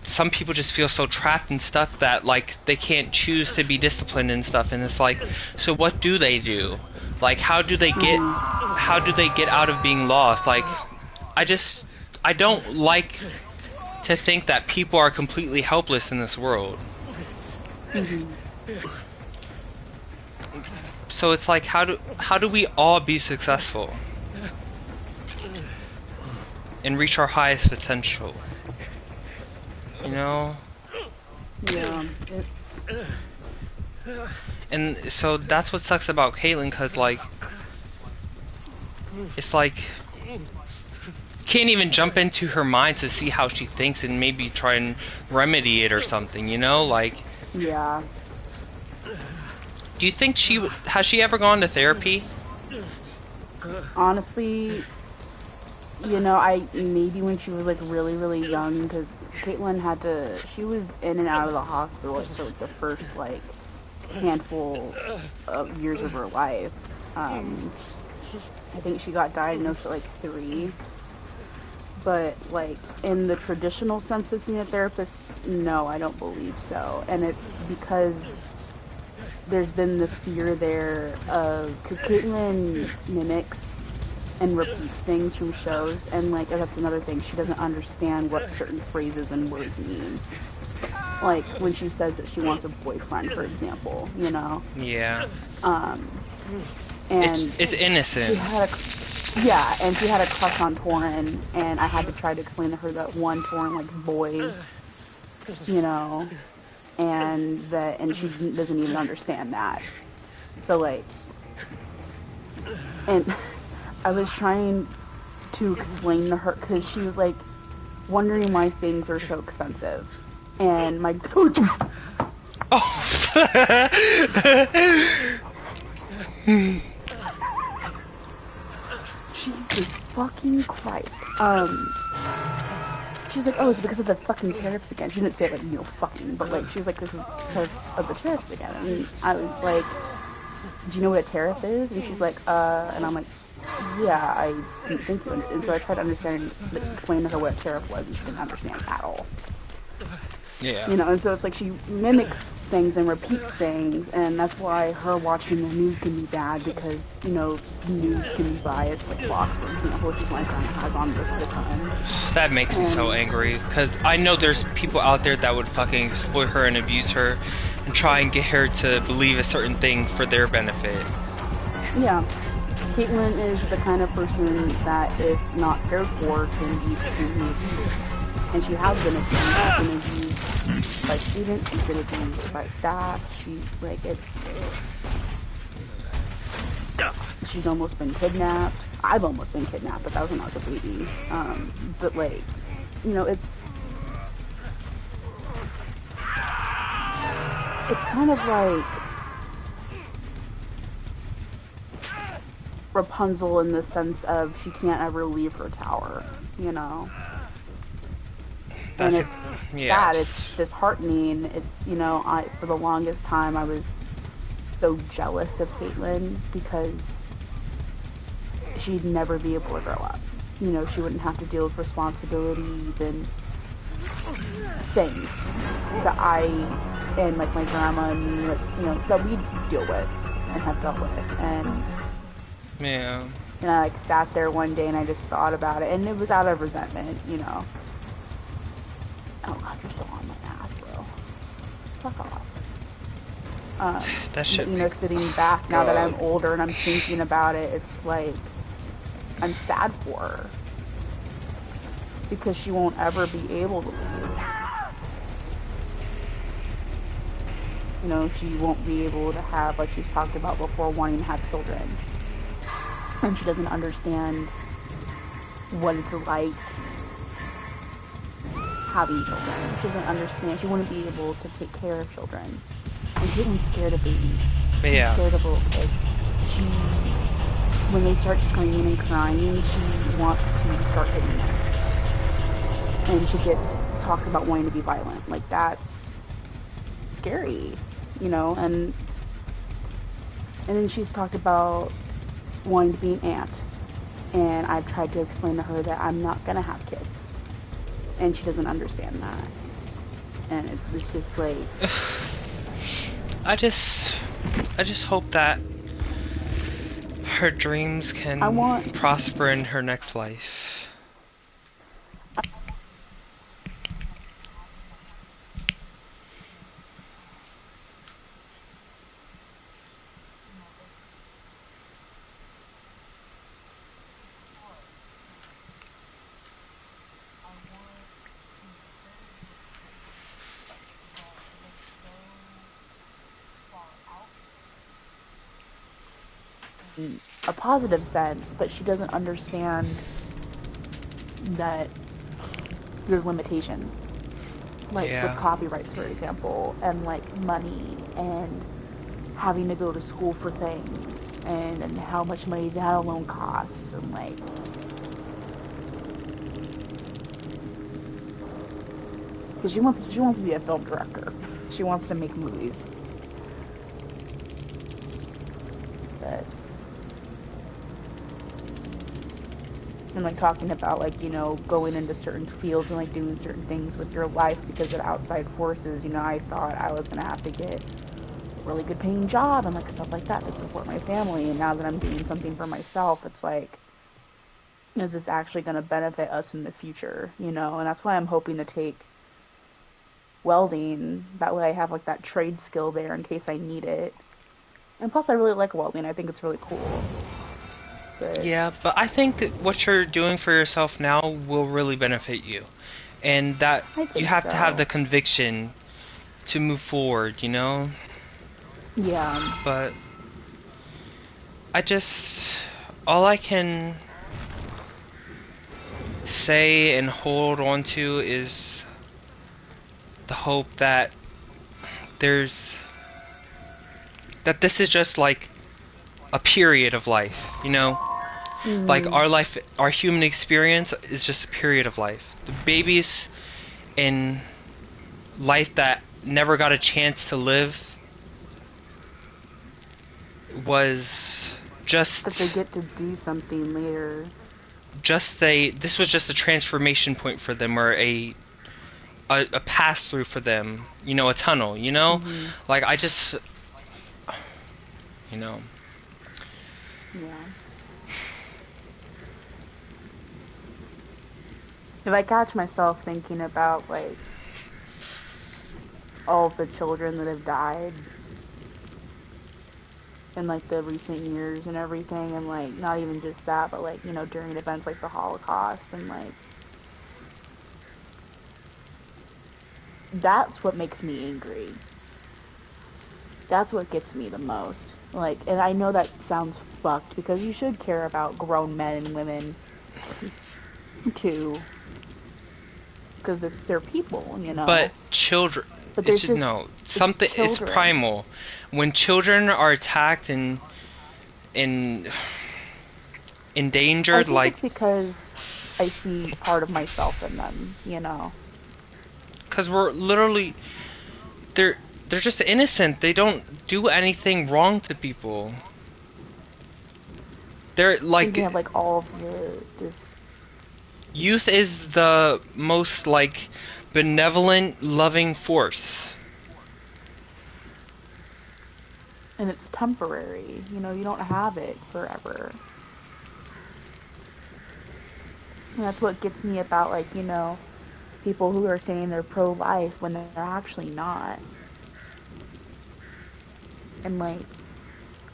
some people just feel so trapped and stuck that like they can't choose to be disciplined and stuff, and it's like, so what do they do? Like, how do they get out of being lost? Like, I don't like to think that people are completely helpless in this world. So it's like, how do we all be successful and reach our highest potential? You know? Yeah, it's... And so that's what sucks about Caitlyn, cause like, it's like, can't even jump into her mind to see how she thinks and maybe try and remedy it or something, you know? Like, yeah. do you think has she ever gone to therapy? Honestly, maybe when she was like really, really young, because Caitlyn she was in and out of the hospital like, for like the first like handful of years of her life. I think she got diagnosed at like 3. But like in the traditional sense of seeing a therapist, no, I don't believe so. And it's because there's been the fear there of, because Caitlyn mimics and repeats things from shows, and like that's another thing, she doesn't understand what certain phrases and words mean. Like when she says that she wants a boyfriend, for example, you know. Yeah. Um, It's and it's she innocent. had yeah, and she had a crush on Torin, and I had to try to explain to her that one, Torin likes boys, you know, and she doesn't even understand that. So like, and I was trying to explain to her because she was like wondering why things are so expensive, and my Oh. Jesus fucking Christ. She's like, oh, is it because of the fucking tariffs again? She didn't say like, fucking, but like, she was like, this is because of the tariffs again. And I was like, do you know what a tariff is? And she's like, and I'm like, yeah, I didn't think you. And so I tried to understand, like, explain to her what a tariff was, and she didn't understand at all. Yeah. You know, and so it's like she mimics things and repeats things, and that's why her watching the news can be bad, because, you know, news can be biased, like Fox, for example, which is my grandma has on most of the time. That makes me so And angry, because I know there's people out there that would fucking exploit her and abuse her and try and get her to believe a certain thing for their benefit. yeah, Caitlyn is the kind of person that, if not cared for, can be extremely abused. And she has been abused. She's been abused by students. She's been abused by staff. She's almost been kidnapped. I've almost been kidnapped, but that was when I was a baby. But like, you know, it's kind of like Rapunzel in the sense of she can't ever leave her tower, you know. And That's it's sad, it's yes. disheartening. It's, you know, for the longest time I was so jealous of Caitlyn because she'd never be able to grow up. You know, she wouldn't have to deal with responsibilities and things that I and like my grandma and me, like, you know, that we deal with and have dealt with. Yeah. And I like sat there one day and I just thought about it, and it was out of resentment, you know. Oh god, you're so on my ass, bro. Fuck off. That But shit you know, makes sitting back now that I'm God. older and I'm thinking about it, it's like I'm sad for her because she won't ever be able to leave. You know, she won't be able to have, like she's talked about before, wanting to have children. And she doesn't understand what it's like having children. She doesn't understand. She wouldn't be able to take care of children. And Caitlin's scared of babies. She's Yeah. scared of little kids. When they start screaming and crying, she wants to start hitting them. And she talks about wanting to be violent. Like, that's scary, you know? And then she's talked about wanting to be an aunt. And I've tried to explain to her that I'm not going to have kids. And she doesn't understand that. And it's just like... I just hope that her dreams I can want... prosper in her next life. a positive sense, but she doesn't understand that there's limitations. Like with Yeah. copyrights, for example, and like money and having to go to school for things and how much money that alone costs and like because she wants to be a film director. She wants to make movies. But and like talking about like, you know, going into certain fields and like doing certain things with your life because of outside forces, you know, I thought I was gonna have to get really good paying job and like stuff like that to support my family. And now that I'm doing something for myself, it's like, is this actually going to benefit us in the future? You know, and that's why I'm hoping to take welding. That way I have like that trade skill there in case I need it. And plus I really like welding. I think it's really cool. But Yeah, but I think what you're doing for yourself now will really benefit you. And that I you think have to have so. the conviction to move forward, you know? Yeah. But I just all I can say and hold on to is the hope that there's that this is just like a period of life, you know? Like Mm. our life, our human experience is just a period of life. The babies in life that never got a chance to live was That they just get to do something later. this was just a transformation point for them, or a pass through for them, you know, a tunnel, you know? Mhm. Like I just, you know. Yeah. If I catch myself thinking about like all of the children that have died in like the recent years and everything, and like not even just that, but like, you know, during events like the Holocaust, and like that's what makes me angry. That's what gets me the most. Like, and I know that sounds fucked because you should care about grown men and women too, because they're people, you But know. children, But it's there's just just, no it's something. It's children. primal. When children are attacked and I endangered, think like, it's because I see part of myself in them, you know. because we're literally they're they're just innocent. They don't do anything wrong to people. They're Thinking of like like all of the this, youth is the most like benevolent, loving force. and it's temporary. You know, you don't have it forever. And that's what gets me about like, you know, people who are saying they're pro-life when they're actually not. And like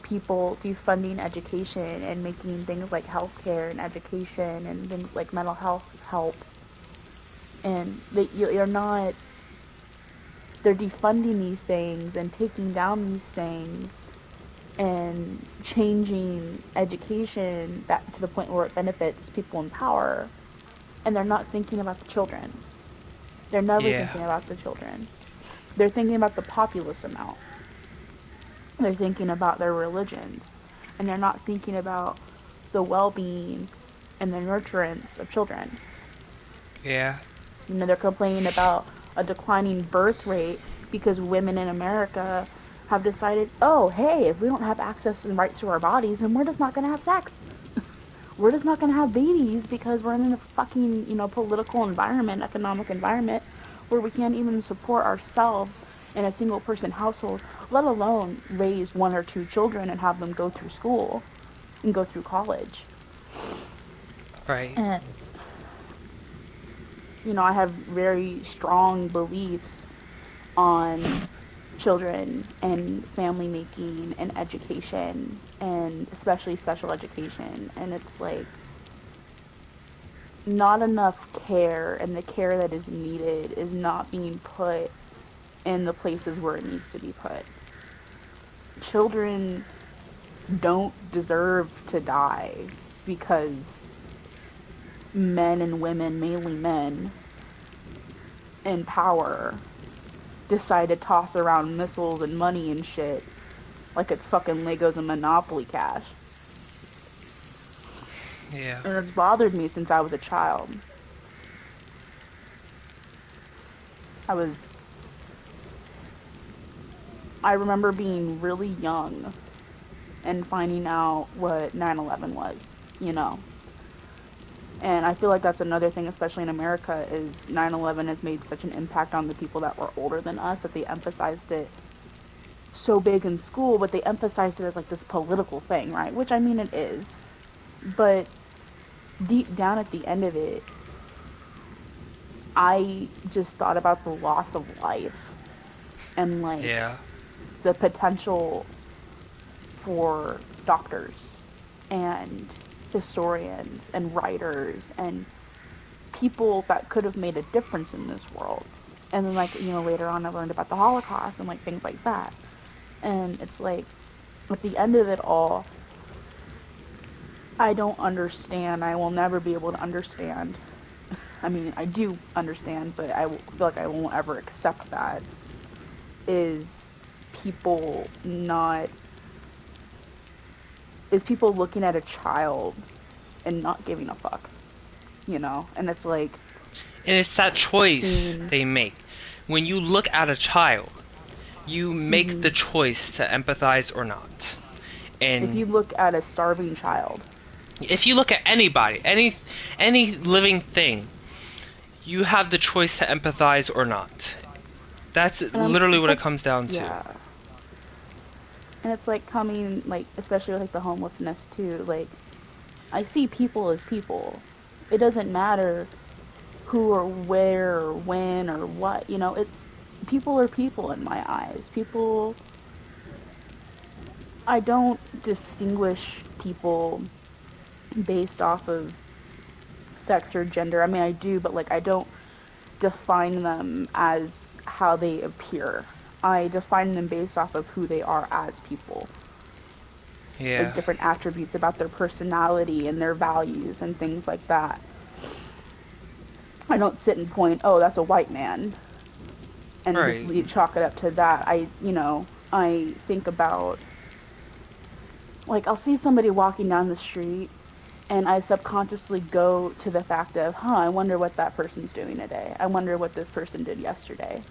people defunding education and making things like healthcare and education and things like mental health help. And you're not, they're defunding these things and taking down these things and changing education back to the point where it benefits people in power, and they're not thinking about the children. They're never Yeah, thinking about the children. They're thinking about the populace amount. They're thinking about their religions, and they're not thinking about the well-being and the nurturance of children. yeah, You know, they're complaining about a declining birth rate because women in America have decided, oh, hey, if we don't have access and rights to our bodies, then we're just not going to have sex. We're just not going to have babies because we're in a fucking, you know, political environment, economic environment where we can't even support ourselves in a single person household, let alone raise one or two children and have them go through school and go through college. right. And, you know, I have very strong beliefs on children and family making and education, and especially special education. And it's like not enough care, and the care that is needed is not being put in the places where it needs to be put. Children don't deserve to die because men and women, mainly men in power, decide to toss around missiles and money and shit like it's fucking Legos and Monopoly cash. Yeah, And it's bothered me since I was a child. I was I remember being really young and finding out what 9/11 was, you know. And I feel like that's another thing, especially in America, is 9/11 has made such an impact on the people that were older than us that they emphasized it so big in school, but they emphasize it as like this political thing, right? Which I mean, it is. But deep down at the end of it, I just thought about the loss of life and like Yeah. the potential for doctors and historians and writers and people that could have made a difference in this world. And then, like, later on I learned about the Holocaust and like things like that. And it's like, at the end of it all, I don't understand. I will never be able to understand. I mean, I do understand, but I feel like I won't ever accept that. Is people not. Is people looking at a child and not giving a fuck, And it's like. And it's that choice Seeing. they make. When you look at a child, you make Mm-hmm. the choice to empathize or not. If And you look at a starving child. if you look at anybody, any living thing, you have the choice to empathize or not. That's literally It's what it like, comes down to. yeah. And it's like coming, like, especially with like the homelessness too. Like, I see people as people. It doesn't matter who or where or when or what. It's people are people in my eyes. People. I don't distinguish people based off of sex or gender. I mean, I do, but like, I don't define them as how they appear. I define them based off of who they are as people. Like Yeah. different attributes about their personality and their values and things like that. I don't sit and point, oh, that's a white man, and just Right. chalk it up to that. I think about, like, I'll see somebody walking down the street, and I subconsciously go to the fact of, I wonder what that person's doing today. I wonder what this person did yesterday.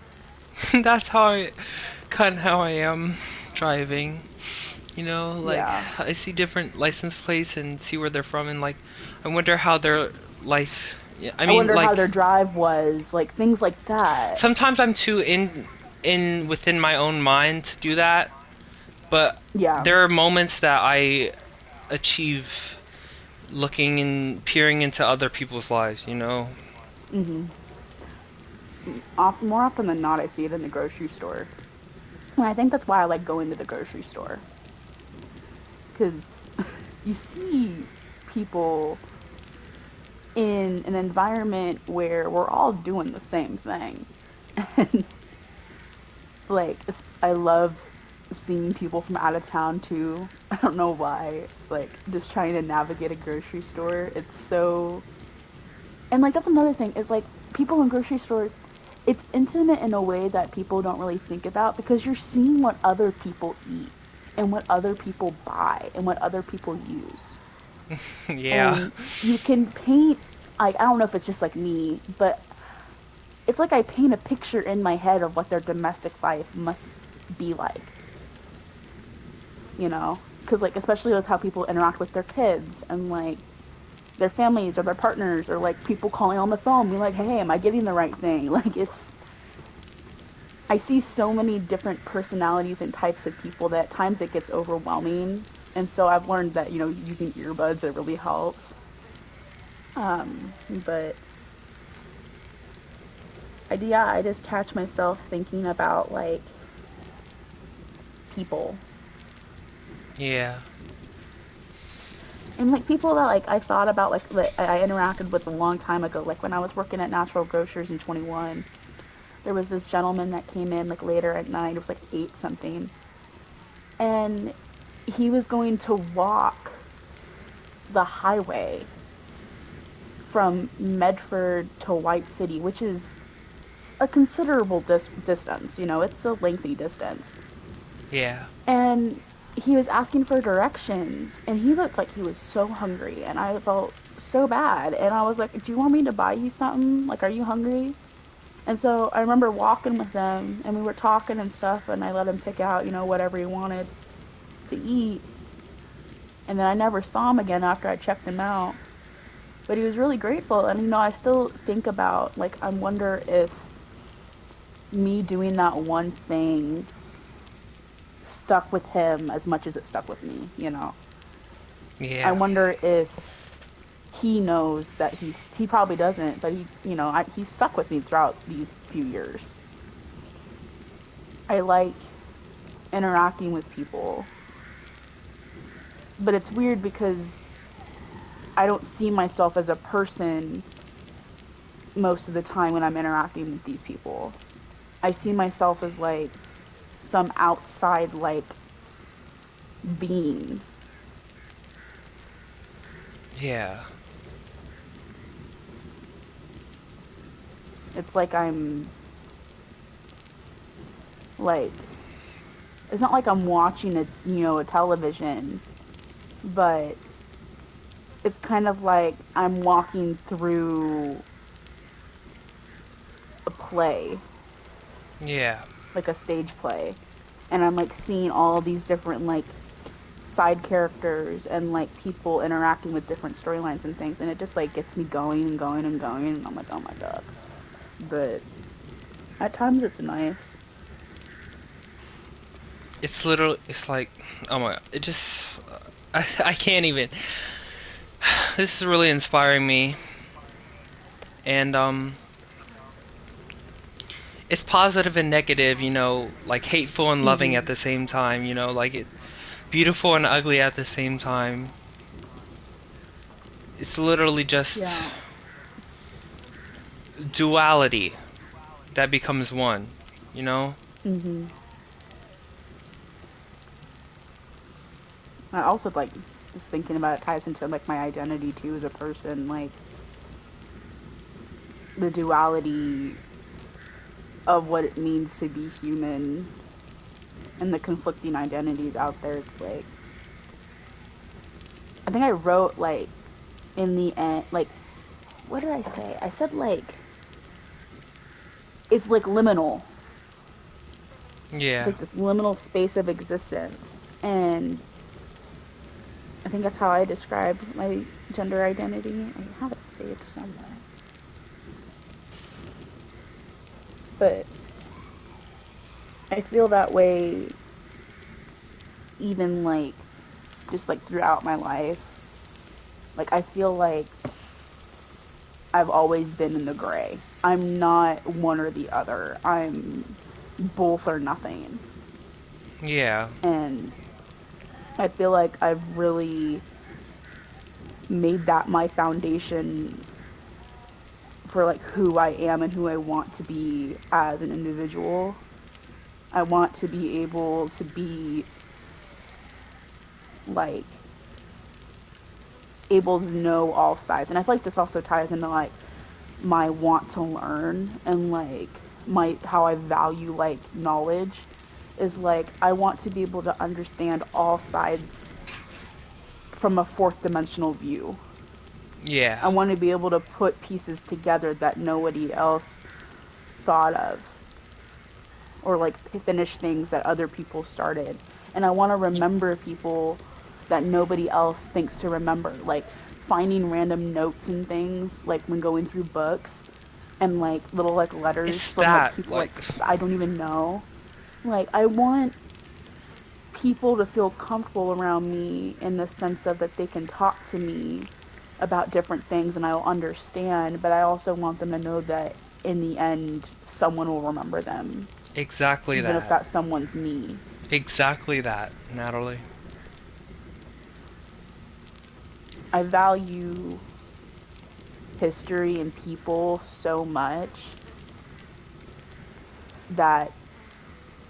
That's kind of how I am driving. Like Yeah. I see different license plates and see where they're from, and like I wonder how their life. Yeah, I I mean, wonder how like their drive was, like things like that. sometimes I'm too in within my own mind to do that, but Yeah. there are moments that I achieve looking and peering into other people's lives. Mhm. More often than not, I see it in the grocery store. And I think that's why I like going to the grocery store. Because you see people in an environment where we're all doing the same thing. And, like, I love seeing people from out of town too. I don't know why. Like, just trying to navigate a grocery store. It's so. And, like, that's another thing, is like, people in grocery stores, it's intimate in a way that people don't really think about, because you're seeing what other people eat and what other people buy and what other people use. Yeah. And you can paint, like, I don't know if it's just like me, but it's like I paint a picture in my head of what their domestic life must be like. Because, like, especially with how people interact with their kids and, like, their families or their partners, or like people calling on the phone, being like, hey, am I getting the right thing? Like, I see so many different personalities and types of people that at times it gets overwhelming. And so I've learned that, using earbuds, it really helps. But I just catch myself thinking about, like, people. Yeah. And, like, people that, like, I thought about, like, that I interacted with a long time ago. Like, when I was working at Natural Grocers in 21, there was this gentleman that came in, like, later at night. It was, like, 8 something. And he was going to walk the highway from Medford to White City, which is a considerable distance. It's a lengthy distance. Yeah. And he was asking for directions, and he looked like he was so hungry, and I felt so bad. And I was like, do you want me to buy you something? Like, are you hungry? And so I remember walking with them, and we were talking and stuff, and I let him pick out, whatever he wanted to eat. And then I never saw him again after I checked him out. But he was really grateful. And, I still think about, like, I wonder if me doing that one thing stuck with him as much as it stuck with me, you know. I Yeah. wonder if he knows that he probably doesn't, but he's stuck with me throughout these few years. I like interacting with people, but it's weird because I don't see myself as a person most of the time when I'm interacting with these people. I see myself as like some outside like being. Yeah. It's like I'm like it's not like I'm watching a television, but it's kind of like I'm walking through a play, Yeah. like a stage play, and I'm like seeing all these different like side characters and like people interacting with different storylines and things, and it just like gets me going and going and going, and I'm like, oh my god. But at times it's nice. It's literally, it's like, oh my, it just, I can't even. This is really inspiring me, and it's positive and negative, like hateful and loving at Mhm. the same time, like it, beautiful and ugly at the same time. It's literally just Yeah. duality that becomes one, you know? Mhm. I also like just thinking about it ties into like my identity too as a person, like the duality of what it means to be human and the conflicting identities out there. It's like I think I wrote like in the end, like what did I say? I said like it's like liminal. It's Yeah. like this liminal space of existence, and I think that's how I describe my gender identity. I have it saved somewhere, but I feel that way even like just like throughout my life. Like I feel like I've always been in the gray. I'm not one or the other. I'm both or nothing. Yeah. And I feel like I've really made that my foundation for like who I am and who I want to be as an individual. I want to be able to be like able to know all sides. And I feel like this also ties into like my want to learn and like my how I value like knowledge is like I want to be able to understand all sides from a fourth dimensional view. Yeah. I want to be able to put pieces together that nobody else thought of or like finish things that other people started. And I want to remember people that nobody else thinks to remember, like finding random notes and things like when going through books and like little like letters It's from like that, people like, like I don't even know. Like I want people to feel comfortable around me in the sense of that they can talk to me about different things and I'll understand, but I also want them to know that in the end someone will remember them, exactly even if that. that someone's me. Exactly that, Natalie. I value history and people so much that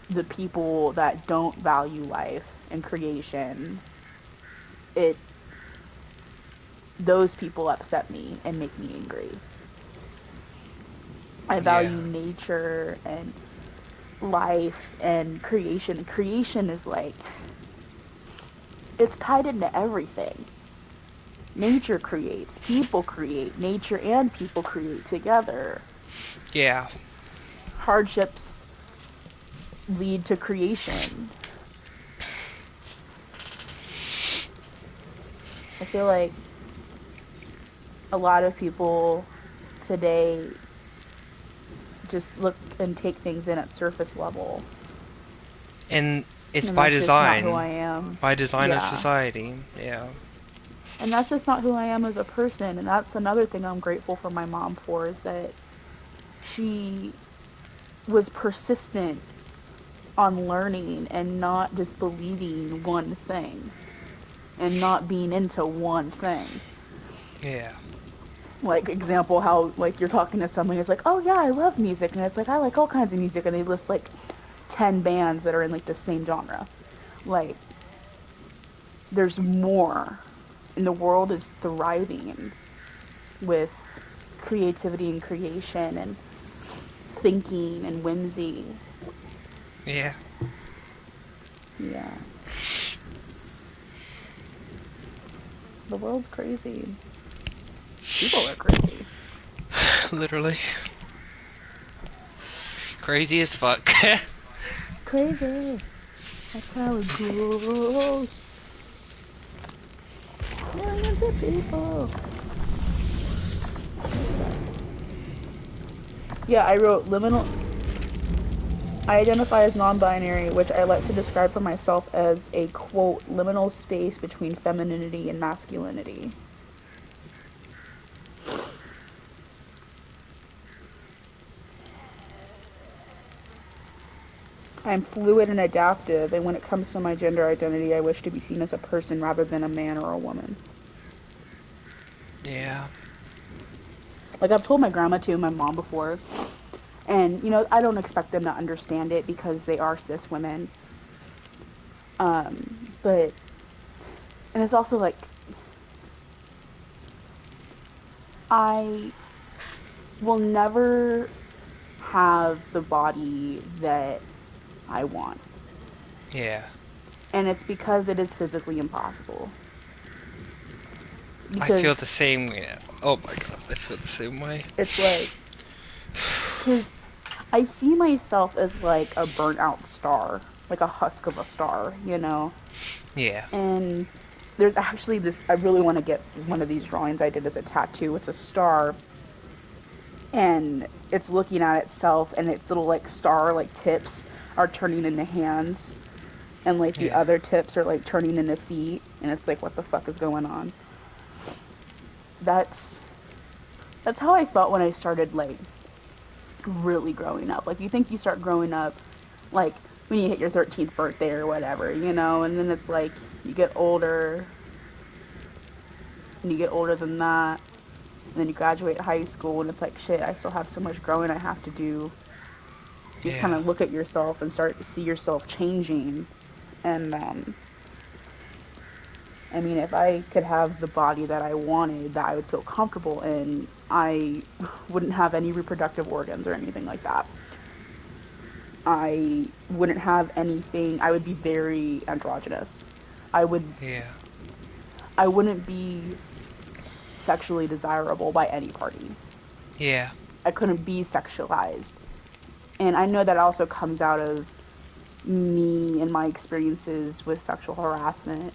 the people that don't value life and creation, it those people upset me and make me angry. I Yeah. value nature and life and creation. Creation is like it's tied into everything. Nature creates, people create, nature and people create together. Yeah. Hardships lead to creation. I feel like a lot of people today just look and take things in at surface level. And It's And by that's just not who I design. am. By design of Yeah. society. Yeah. And that's just not who I am as a person. And that's another thing I'm grateful for my mom for, is that she was persistent on learning and not just believing one thing and not being into one thing. Yeah. Like, example, how like you're talking to someone who's like, oh yeah, I love music, and it's like, I like all kinds of music, and they list like 10 bands that are in like the same genre. Like, there's more, and the world is thriving with creativity and creation and thinking and whimsy. Yeah. Yeah, the world's crazy. People are crazy. Literally. Crazy as fuck. Crazy. That's how it goes. Millions of people. Yeah, I wrote liminal. I identify as non-binary, which I like to describe for myself as a quote liminal space between femininity and masculinity. I'm fluid and adaptive, and when it comes to my gender identity, I wish to be seen as a person rather than a man or a woman. Yeah. Like I've told my grandma too, and my mom before, and I don't expect them to understand it because they are cis women. But and it's also like I will never have the body that I want. Yeah. And it's because it is physically impossible. I feel Because the same way. Oh my god, I feel the same way. it's like, because I see myself as like a burnt out star, like a husk of a star. Yeah. And there's actually this, I really want to get one of these drawings I did as a tattoo. It's a star, and it's looking at itself, and its little like star like tips are turning into hands, and like the Yeah. other tips are like turning into feet, and it's like, what the fuck is going on? That's that's how I felt when I started like really growing up. Like, you think you start growing up like when you hit your 13th birthday or whatever, and then it's like you get older and you get older than that, and then you graduate high school, and it's like, shit, I still have so much growing I have to do. You just kind Yeah. of look at yourself and start to see yourself changing. And I mean, if I could have the body that I wanted, that I would feel comfortable in, I wouldn't have any reproductive organs or anything like that. I wouldn't have anything. I would be very androgynous. I would Yeah. I wouldn't be sexually desirable by any party. Yeah. I couldn't be sexualized. And I know that also comes out of me and my experiences with sexual harassment,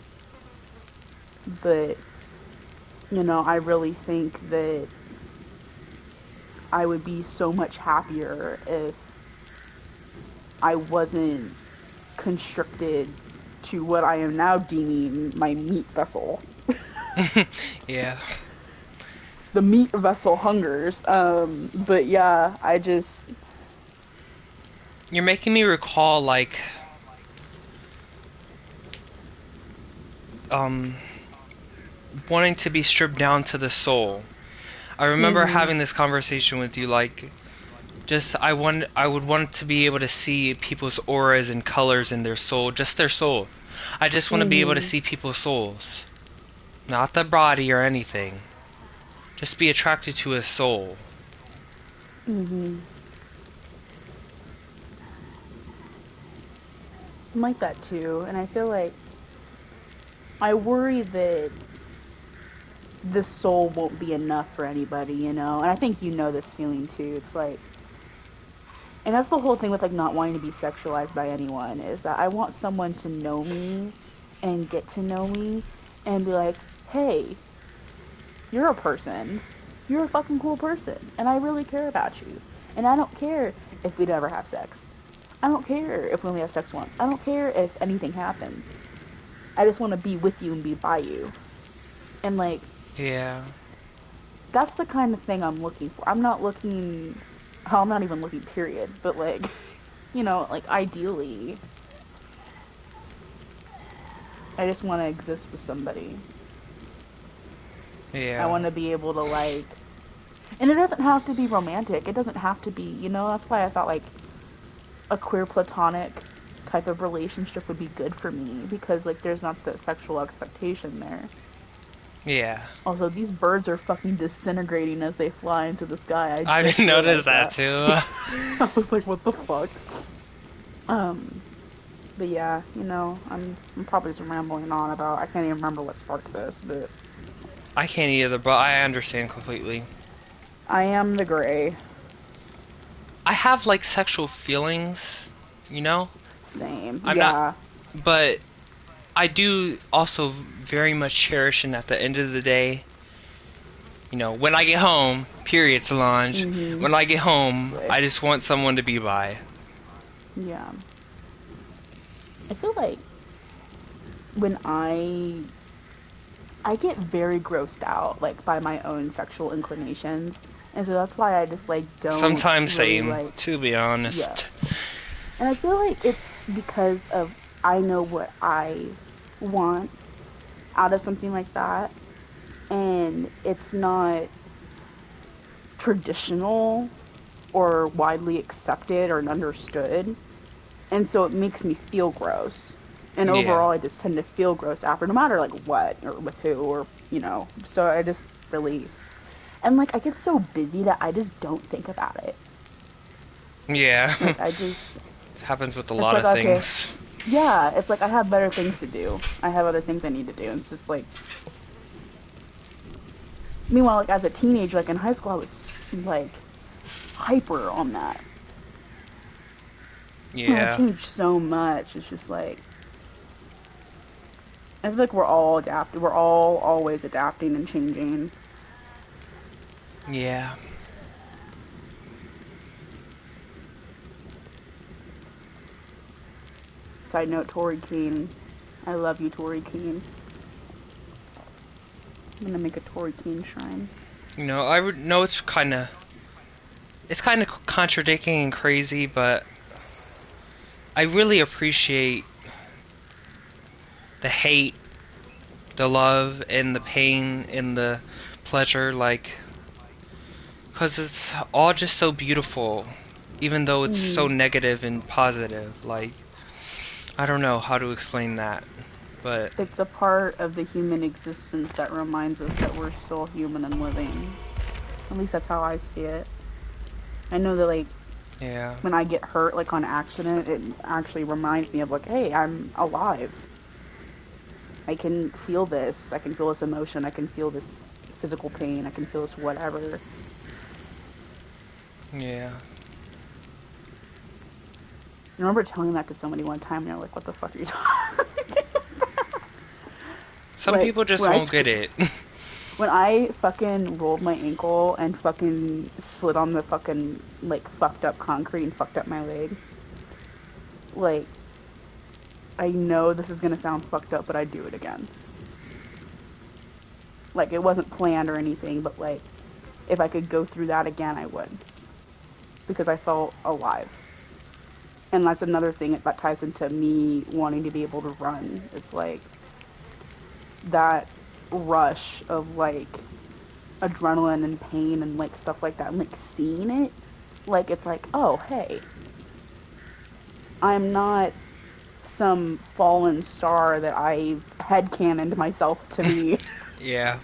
but I really think that I would be so much happier if I wasn't constricted to what I am now deeming my meat vessel. Yeah. The meat vessel hungers. But yeah, I just. You're making me recall like um wanting to be stripped down to the soul. I remember Mhm. having this conversation with you like just I would want to be able to see people's auras and colors in their soul, just their soul. I just want to be able to Mhm. see people's souls, not the body or anything. Just be attracted to a soul. Mhm. I'm like that too, and I feel like I worry that the soul won't be enough for anybody. And I think this feeling too. It's like, and that's the whole thing with like not wanting to be sexualized by anyone, is that I want someone to know me and get to know me and be like, hey, you're a person. You're a fucking cool person. And I really care about you. And I don't care if we'd ever have sex. I don't care if we only have sex once. I don't care if anything happens. I just want to be with you and be by you. And like Yeah. that's the kind of thing I'm looking for. I'm not looking hell, I'm not even looking period, but like like ideally I just want to exist with somebody. I Yeah. want to be able to and it doesn't have to be romantic. It doesn't have to be, that's why I thought like a queer platonic type of relationship would be good for me because like there's not the sexual expectation there. Yeah. Also, these birds are fucking disintegrating as they fly into the sky. I I just noticed realized that that. too. I was like, what the fuck? Um, but yeah, I'm probably just rambling on about. I can't even remember what sparked this, but I can't either, but I understand completely. I am the gray. I have like sexual feelings, you know? Same. I'm not, Yeah. but I do also very much cherish, and at the end of the day, when I get home, period, Solange, Mhm. when I get home, Sick. I just want someone to be by. Yeah. I feel like when I get very grossed out like by my own sexual inclinations, and so that's why I just like don't Sometimes really same, like. to be Yeah. honest. And I feel like it's because of I know what I want out of something like that, and it's not traditional or widely accepted or understood, and so it makes me feel gross. And Yeah. overall, I just tend to feel gross after, no matter like what or with who or So I just really and like I get so busy that I just don't think about it. Yeah. Like I just, Happens with a it's lot like of okay, things. yeah, it's like I have better things to do. I have other things I need to do. And it's just like, meanwhile, like as a teenager, like in high school, I was like hyper on that. And I've Yeah. changed so much. It's just like I feel like we're all adapted. We're all always adapting and changing. Yeah. Side note, Tori Keane. I love you, Tori Keane. I'm gonna make a Tori Keane shrine. I would know it's kind of contradicting and crazy, but I really appreciate the hate, the love, and the pain and the pleasure, like, because it's all just so beautiful, even though it's so Mm-hmm. negative and positive. Like, I don't know how to explain that, but It's a part of the human existence that reminds us that we're still human and living. At least that's how I see it. I know that like yeah, when I get hurt like on accident, it actually reminds me of like, hey, I'm alive. I can feel this. I can feel this emotion. I can feel this physical pain. I can feel this whatever. yeah. I remember telling that to somebody one time, and they're like, "What the fuck are you talking?" Some Like people just won't get it. when I fucking rolled my ankle and fucking slid on the fucking like fucked up concrete and fucked up my leg. Like I know this is gonna sound fucked up, but I'd do it again. Like it wasn't planned or anything, but like if I could go through that again, I would because I felt alive. And that's another thing that ties into me wanting to be able to run. It's like that rush of like adrenaline and pain and like stuff like that and like seeing it like it's like oh hey I'm not some fallen star that I've headcanoned myself to be. Yeah.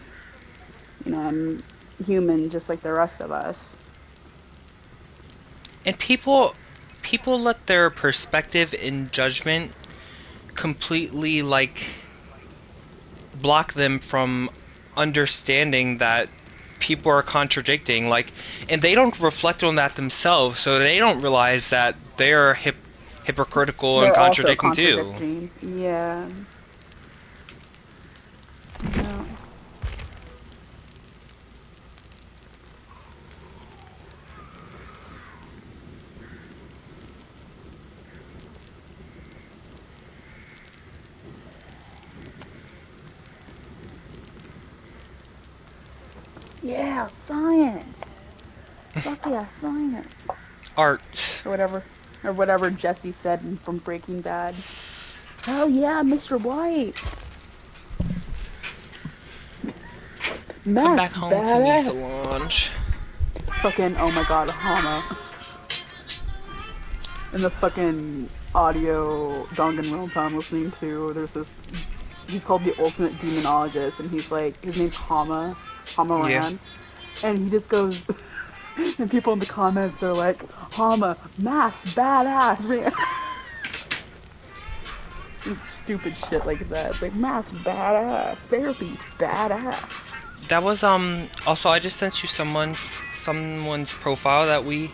I'm human just like the rest of us. And people let their perspective and judgment completely like block them from understanding that people are contradicting, like, and they don't reflect on that themselves, so they don't realize that they're hypocritical and They're also contradicting too. contradicting. Yeah. Yeah. Yeah, science. Fuck yeah, science. Art. Or whatever Jesse said from Breaking Bad. Hell yeah, Mr. White. Come back Matt's home to me, badass. Solange. Fucking, oh my god, Hama. In the fucking audio Danganronpa I'm listening to, there's this, he's called the Ultimate Demonologist, and he's like, his name's Hama Yeah. Ran, and he just goes, and people in the comments are like, Hama, mask, badass, man. Stupid shit like that. It's like, mask, badass, therapy's badass. That was also I just sent you someone's profile that we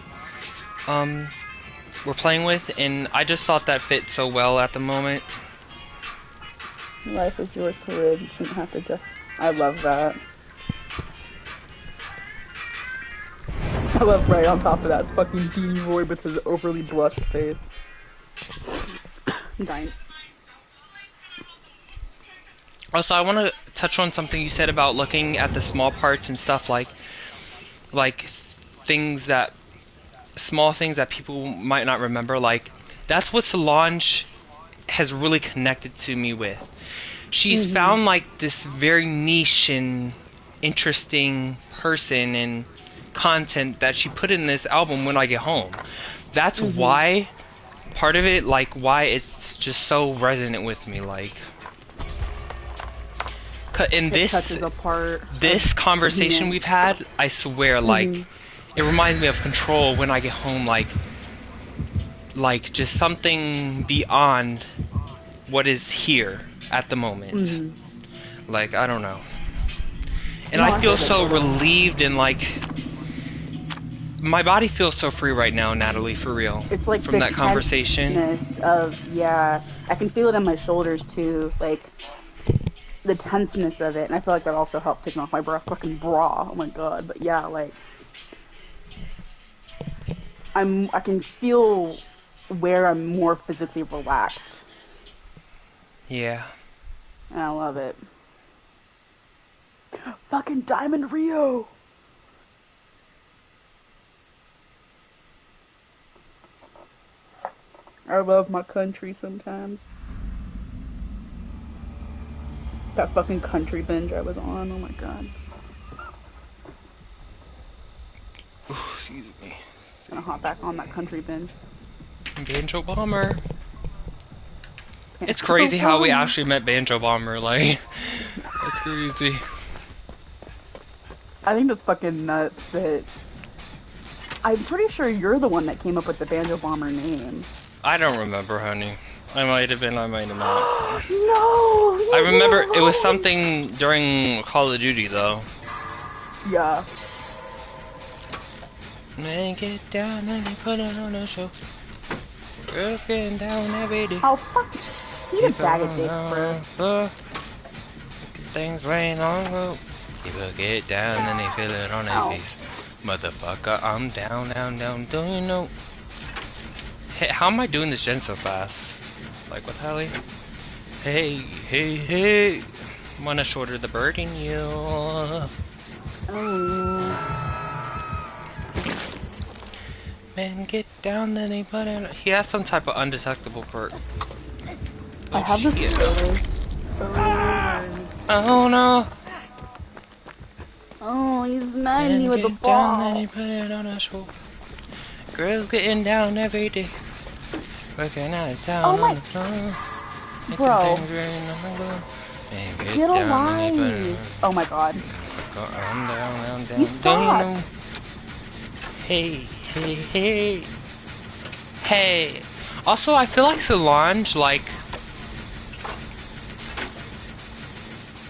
were playing with, and I just thought that fit so well at the moment. Life is yours to live, you shouldn't have to just... I love that. I love right on top of that, it's fucking Beanie Boy with his overly blushed face. I'm dying. Also, I want to touch on something you said about looking at the small parts and stuff like things that small things that people might not remember. Like that's what Solange has really connected to me with. She's found like this very niche and interesting person and content that she put in this album When I Get Home. That's why part of it, like why it's just so resonant with me, like in this conversation we've had, I swear, like it reminds me of Control, When I Get Home, like just something beyond what is here at the moment. Like I don't know, and I feel so relieved and like my body feels so free right now, Natalie, for real. It's like from that conversation of I can feel it in my shoulders too, like the tenseness of it, and I feel like that also helped taking off my fucking bra. Oh my god, but yeah, like I can feel where I'm more physically relaxed. Yeah. And I love it. Fucking Diamond Rio! I love my country sometimes. That fucking country binge I was on, oh my god. Excuse me. Gonna hop back on that country binge. Banjo Bomber. It's crazy how we actually met Banjo Bomber, like, that's crazy. I think that's fucking nuts that... I'm pretty sure you're the one that came up with the Banjo Bomber name. I don't remember, honey. I might have been, I might have not. No! I remember it was something during Call of Duty, though. Yeah. Man, get down and they put it on a show. Girls getting down every day. Oh, fuck. You a bag of dicks, bro. Things rain on the road. People get down and they feel it on their face. Motherfucker, I'm down, down, down. Don't you know? Hey, how am I doing this gen so fast? Like, what the hell? Hey, hey, hey. Wanna shorter the bird in you. Man, get down, then he put in. He has some type of undetectable perk. I have this Oh no! Oh, he's mad at me with the ball. Down, then he put it on a show. Girls getting down every day. Working out of town on the floor. Bro. Get Get alive! Oh my god. You suck! Hey, hey, hey. Hey. Also, I feel like Solange, like...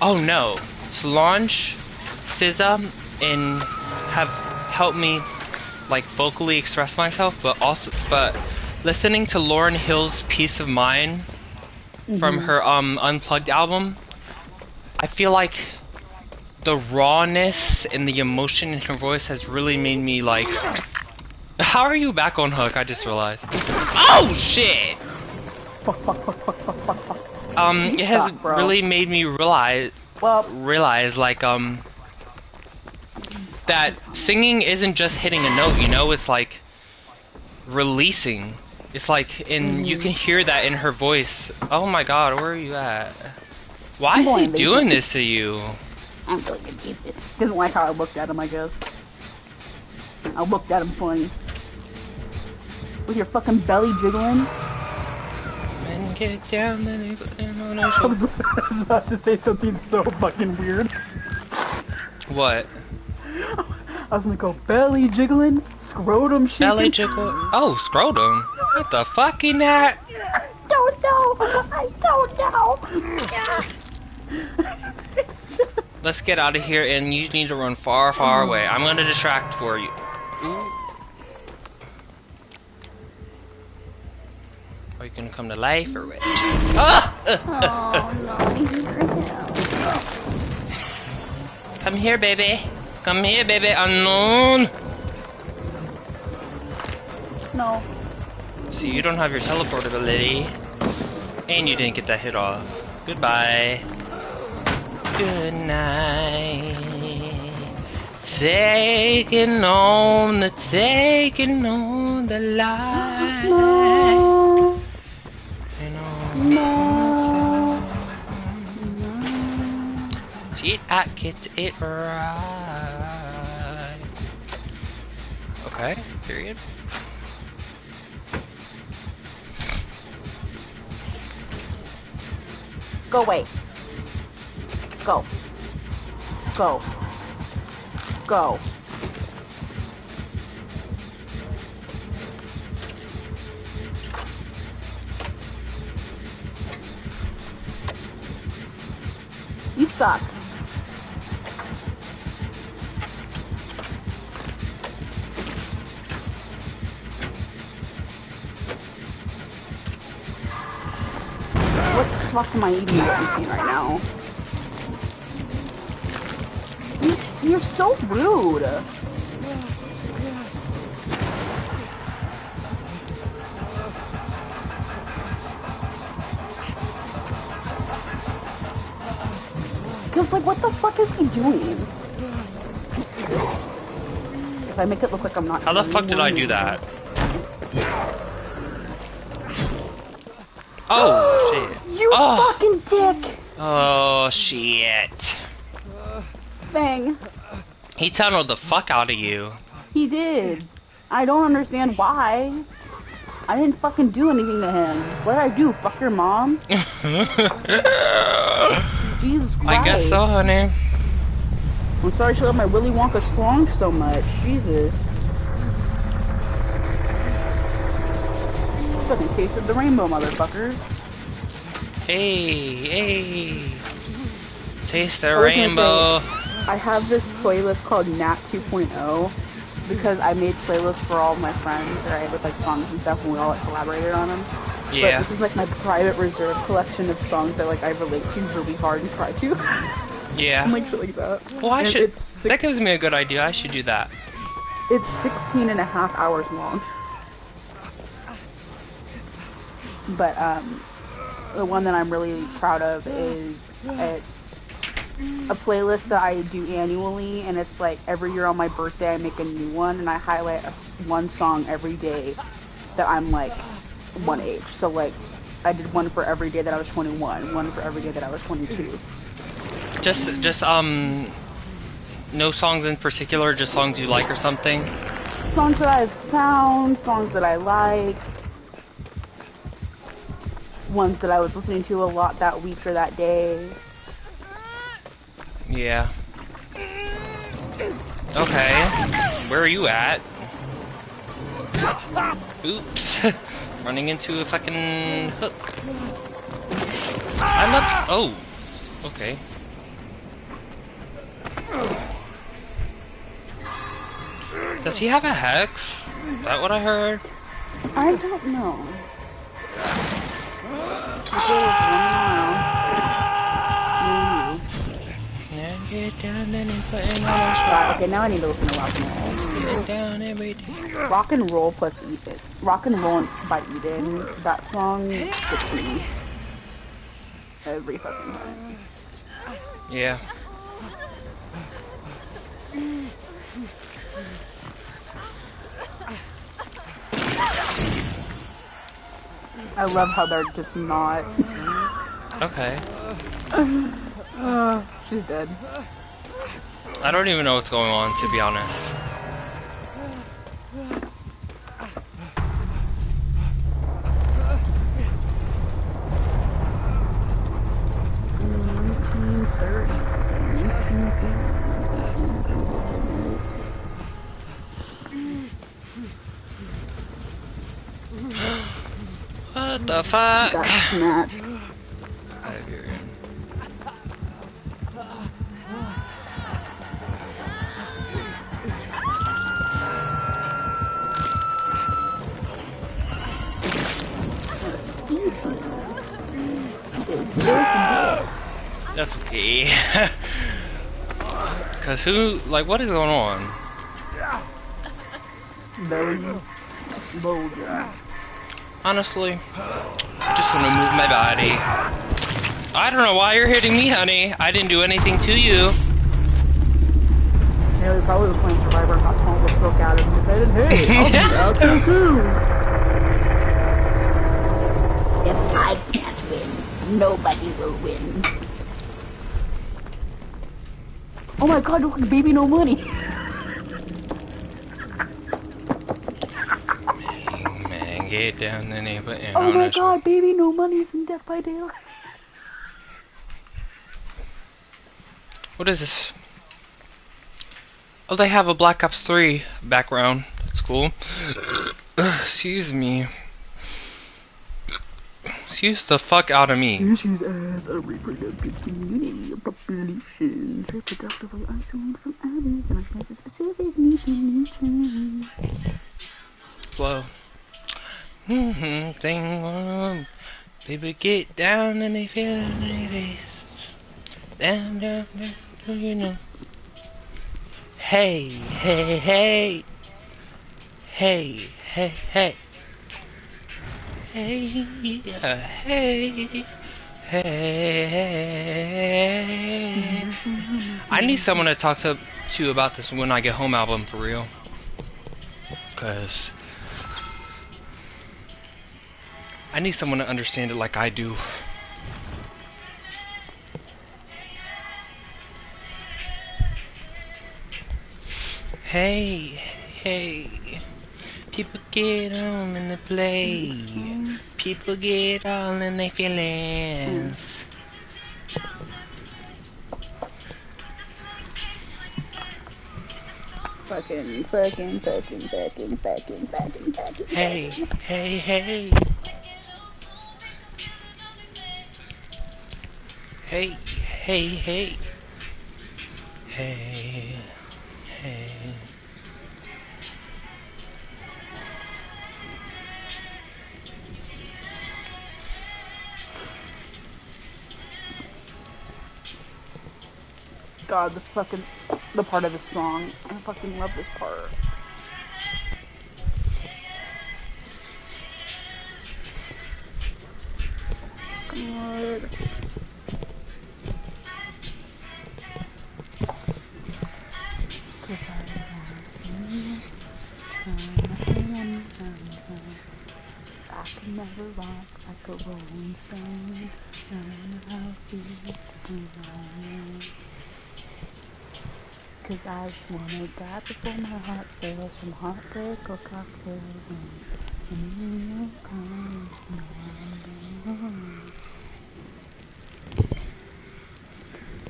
Oh no. Solange, SZA, and have helped me, like, vocally express myself, but listening to Lauryn Hill's Peace of Mind from her Unplugged album, I feel like the rawness and the emotion in her voice has really made me like... How are you back on Hook? I just realized. Oh shit! It has really made me realize like that singing isn't just hitting a note, you know, it's like releasing. It's like, and you can hear that in her voice. Oh my god, where are you at? Why is he doing this to you? I'm going to beat it. Doesn't like how I looked at him, I guess. I looked at him funny. With your fucking belly jiggling. And get down, then you put them on a I was about to say something so fucking weird. What? I was gonna go belly jiggling, scrotum shaking. Belly jiggle. Oh, scrotum. What the fuck in that? I don't know. I don't know. Let's get out of here, and you need to run far, far away. I'm gonna distract for you. Ooh. Are you gonna come to life or what? Ah! Oh no, I need your help. Come here, baby. Come here, baby. Unknown. No. See, you don't have your teleport ability, and you didn't get that hit off. Goodbye. Good night. Taking on the light. No. No. See, I get it right. Okay, period. Go away. Go. Go. Go. You suck. What the fuck am I eating right now? You're so rude. Cause like, what the fuck is he doing? If I make it look like I'm not. How the fuck did I do that? Oh shit! You fucking dick! Oh shit! Bang. He tunneled the fuck out of you. He did. I don't understand why. I didn't fucking do anything to him. What did I do? Fuck your mom? Jesus Christ. I guess so, honey. I'm sorry she let my Willy Wonka strong so much. Jesus. Fucking tasted the rainbow, motherfucker. Hey, hey. Taste the rainbow. I have this playlist called Nat 2.0 because I made playlists for all of my friends, right, with like songs and stuff, and we all like collaborated on them. Yeah. But this is like my private reserve collection of songs that like I relate to really hard and try to. Yeah. I'm like shit like that. Well, I And should. That gives me a good idea. I should do that. It's 16 and a half hours long. But the one that I'm really proud of is it's a playlist that I do annually, and it's like every year on my birthday I make a new one, and I highlight one song every day that I'm like one age. So like I did one for every day that I was 21, one for every day that I was 22. Just no songs in particular, just songs you like or something? Songs that I've found, songs that I like, ones that I was listening to a lot that week or that day. Yeah. Okay. Where are you at? Oops. Running into a fucking hook. I'm not. Oh. Okay. Does he have a hex? Is that what I heard? I don't know. Okay, now I need to listen to rock and roll. Rock and roll plus Eden. Rock and roll by Eden. That song gets me every fucking time. Yeah. I love how they're just not. Okay. She's dead. I don't even know what's going on, to be honest. What the fuck? Got snatched. Iberian. That's okay. Cause who, like, what is going on? Honestly, I just want to move my body. I don't know why you're hitting me, honey. I didn't do anything to you. Yeah, we probably were playing Survivor and got told what broke out and decided, hey, I'll be out there too. If I can't win, nobody will win. Oh my god, look, baby, no money. Man, get down the knee, but in Oh my honest. god, baby, no money's in Death by Daylight. What is this? Oh, they have a Black Ops 3 background. That's cool. Excuse me. Excuse the fuck out of me. Issues as a reproductive community of populations reproductively isolated from others and as a specific nation. Slow. Thing. People get down and they feel it in their face. Down, down, down, do you know? Hey, hey, hey. Hey, hey, hey. Hey, hey, hey. I need someone to talk to about this When I Get Home album for real. Cause I need someone to understand it like I do. Hey, hey. People get on and they play. People get all in their feelings. Fucking. Hey, hey, hey. Hey, hey, hey. Hey, hey. God, this fucking, the part of this song, I fucking love this part. God. Cause I just wanna see I can never rock like a rolling stone. I know how it feels to be alone. Cause I just wanna die before my heart fails from heartbreak or cocktails and you come on.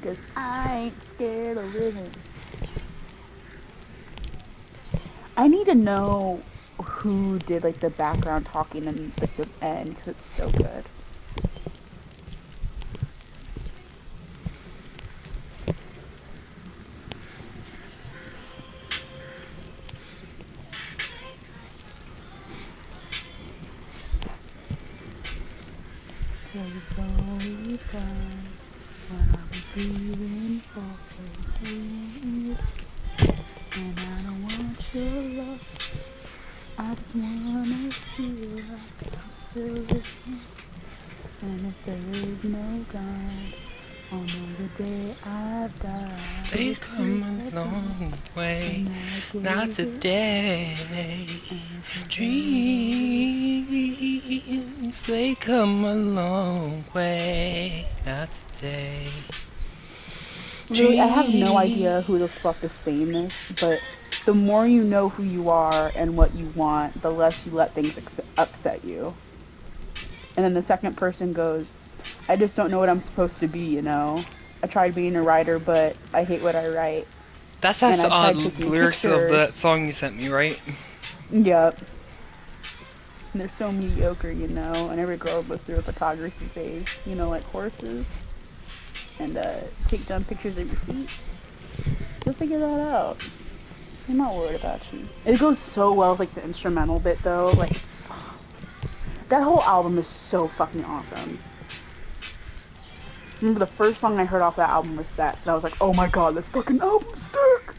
Cause I ain't scared of living. I need to know who did like the background talking and like the end because it's so good. Cause it's all we've got. What are we breathing for? And I don't want your love. I just wanna feel like I'm still living. And if there is no God, On the day I die, They've come a long way, and I not gave it today. everything. Dreams, they come a long way, not today. Literally, I have no Dreams. idea who the fuck is saying this, but the more you know who you are and what you want, the less you let things upset you. And then the second person goes, I just don't know what I'm supposed to be, you know? I tried being a writer, but I hate what I write. That's And the I tried taking lyrics of that pictures. song you sent me, right? Yep. And they're so mediocre, you know? And every girl goes through a photography phase, you know, like horses. And take down pictures of your feet. You'll figure that out. I'm not worried about you. It goes so well with like the instrumental bit though. Like it's that whole album is so fucking awesome. Remember the first song I heard off that album was Sets, and I was like, oh my god, this fucking album's sick.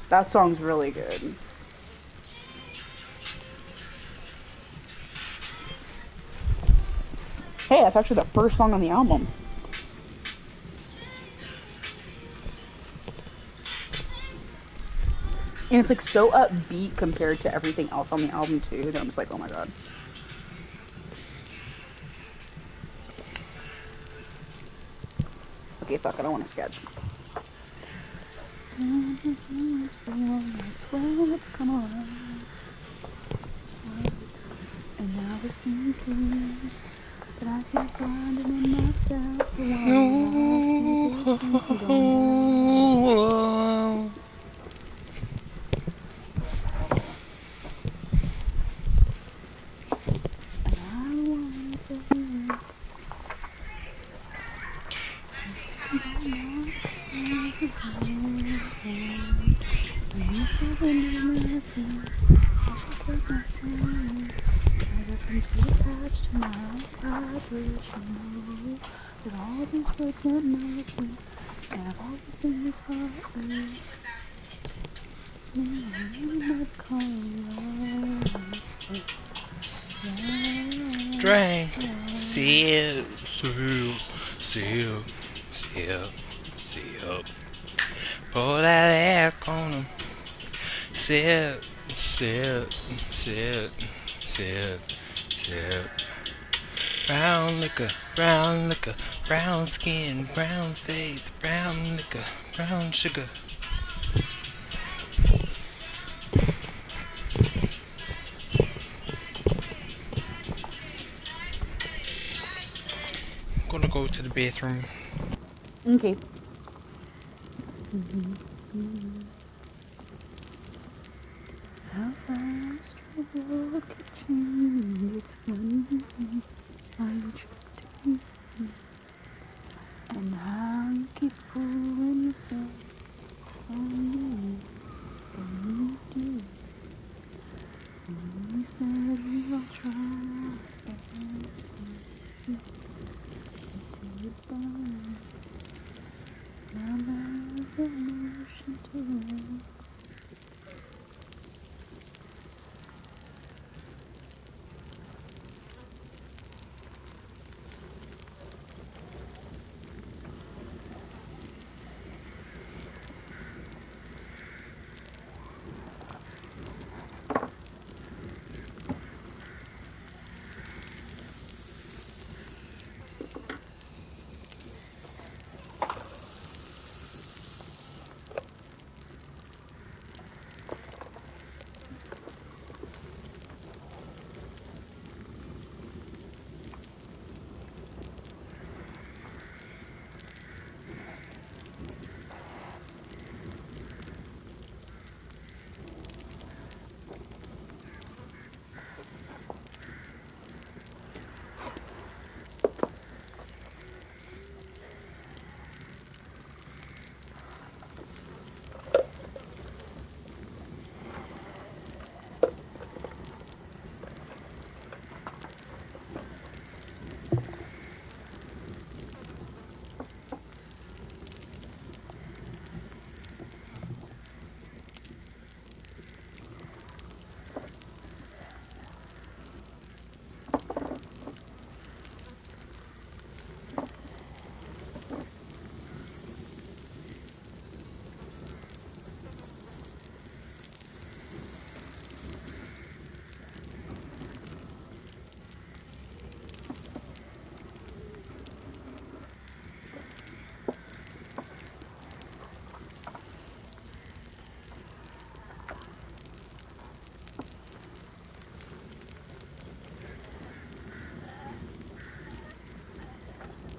That song's really good. Hey, that's actually the first song on the album. And it's like so upbeat compared to everything else on the album too, that I'm just like, oh my god. Okay, fuck, I don't want to sketch. And now we're sinking, but I can't find it in myself, so why do I keep it going? And I want to hear you say nothing. I should take my silence. I guess I'm too attached to my vibration. That all these words meant nothing. And I've always been this heartless. So you might call love. Drink. Sip, sip, sip, sip. Pour that air on 'em. Sip, sip, sip, sip, sip. Brown liquor, brown skin, brown face, brown liquor, brown sugar. I'm gonna go to the bathroom. Okay. How fast your world can change, it's funny how you trick me. And how you keep fooling yourself, it's funny when you do. And you said we all try our best until you're done. Now there's emotion to it.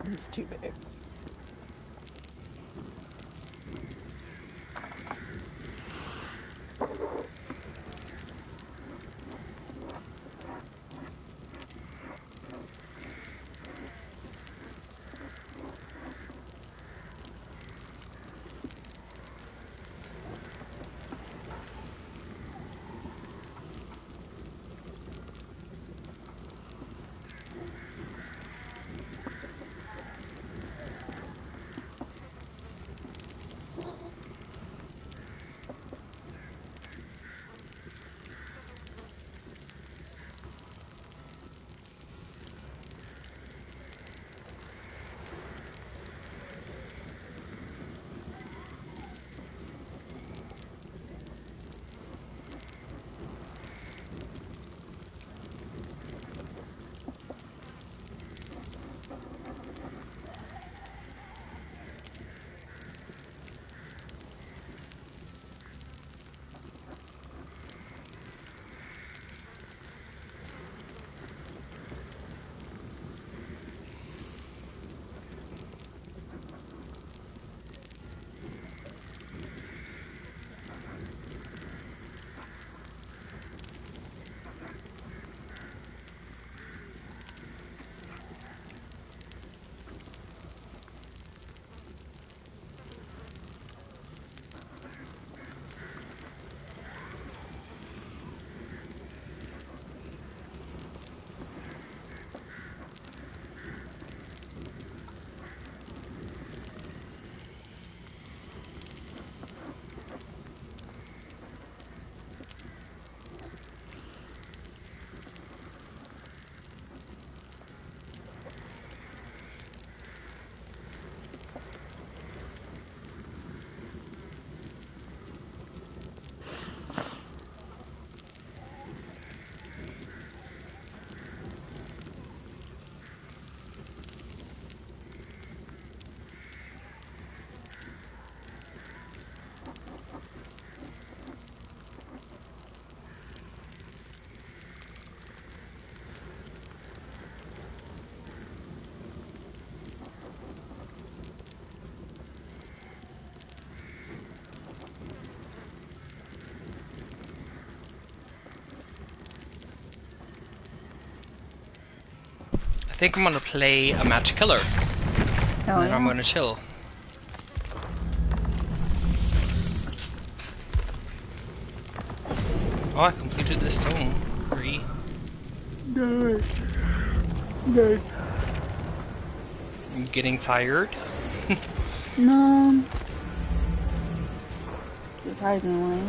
It's too big. I think I'm gonna play a match killer, Hell and then I'm yeah. gonna chill. Oh, I completed this tome. 3. Nice. Nice. I'm getting tired. No. Surprisingly.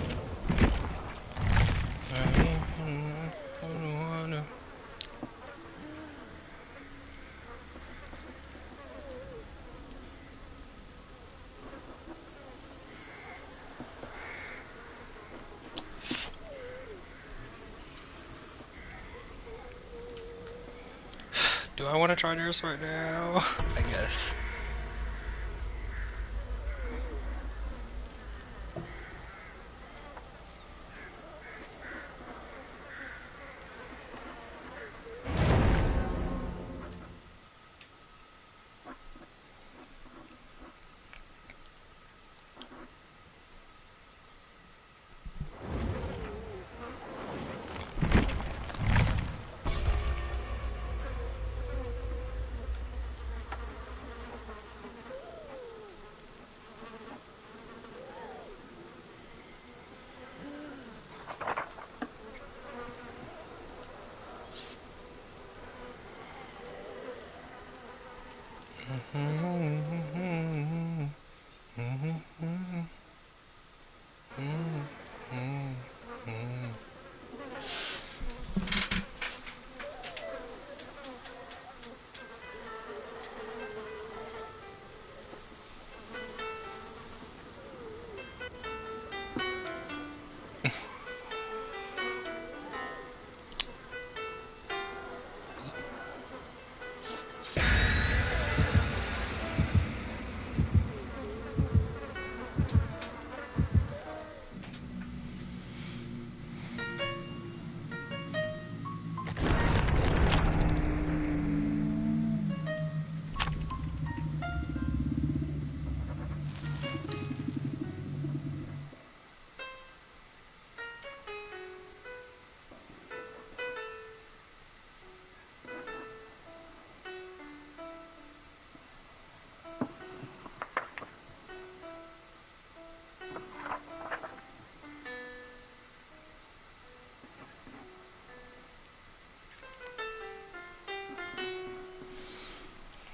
Do I want to try this right now? I guess.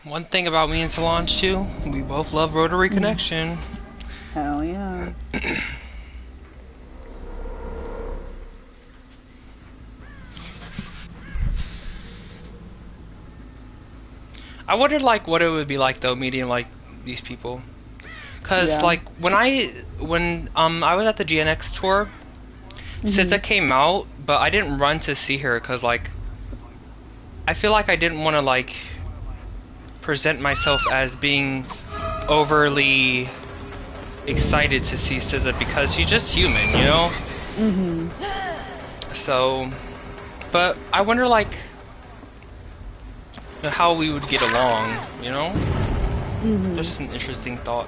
One thing about me and Solange too, we both love rotary connection. Hell yeah. I wonder like what it would be like though meeting like these people. Cause Yeah. like when I was at the GNX tour, SZA came out, but I didn't run to see her cause like I feel like I didn't want to like present myself as being overly excited to see SZA because she's just human, you know? So, but I wonder like how we would get along, you know? Just an interesting thought.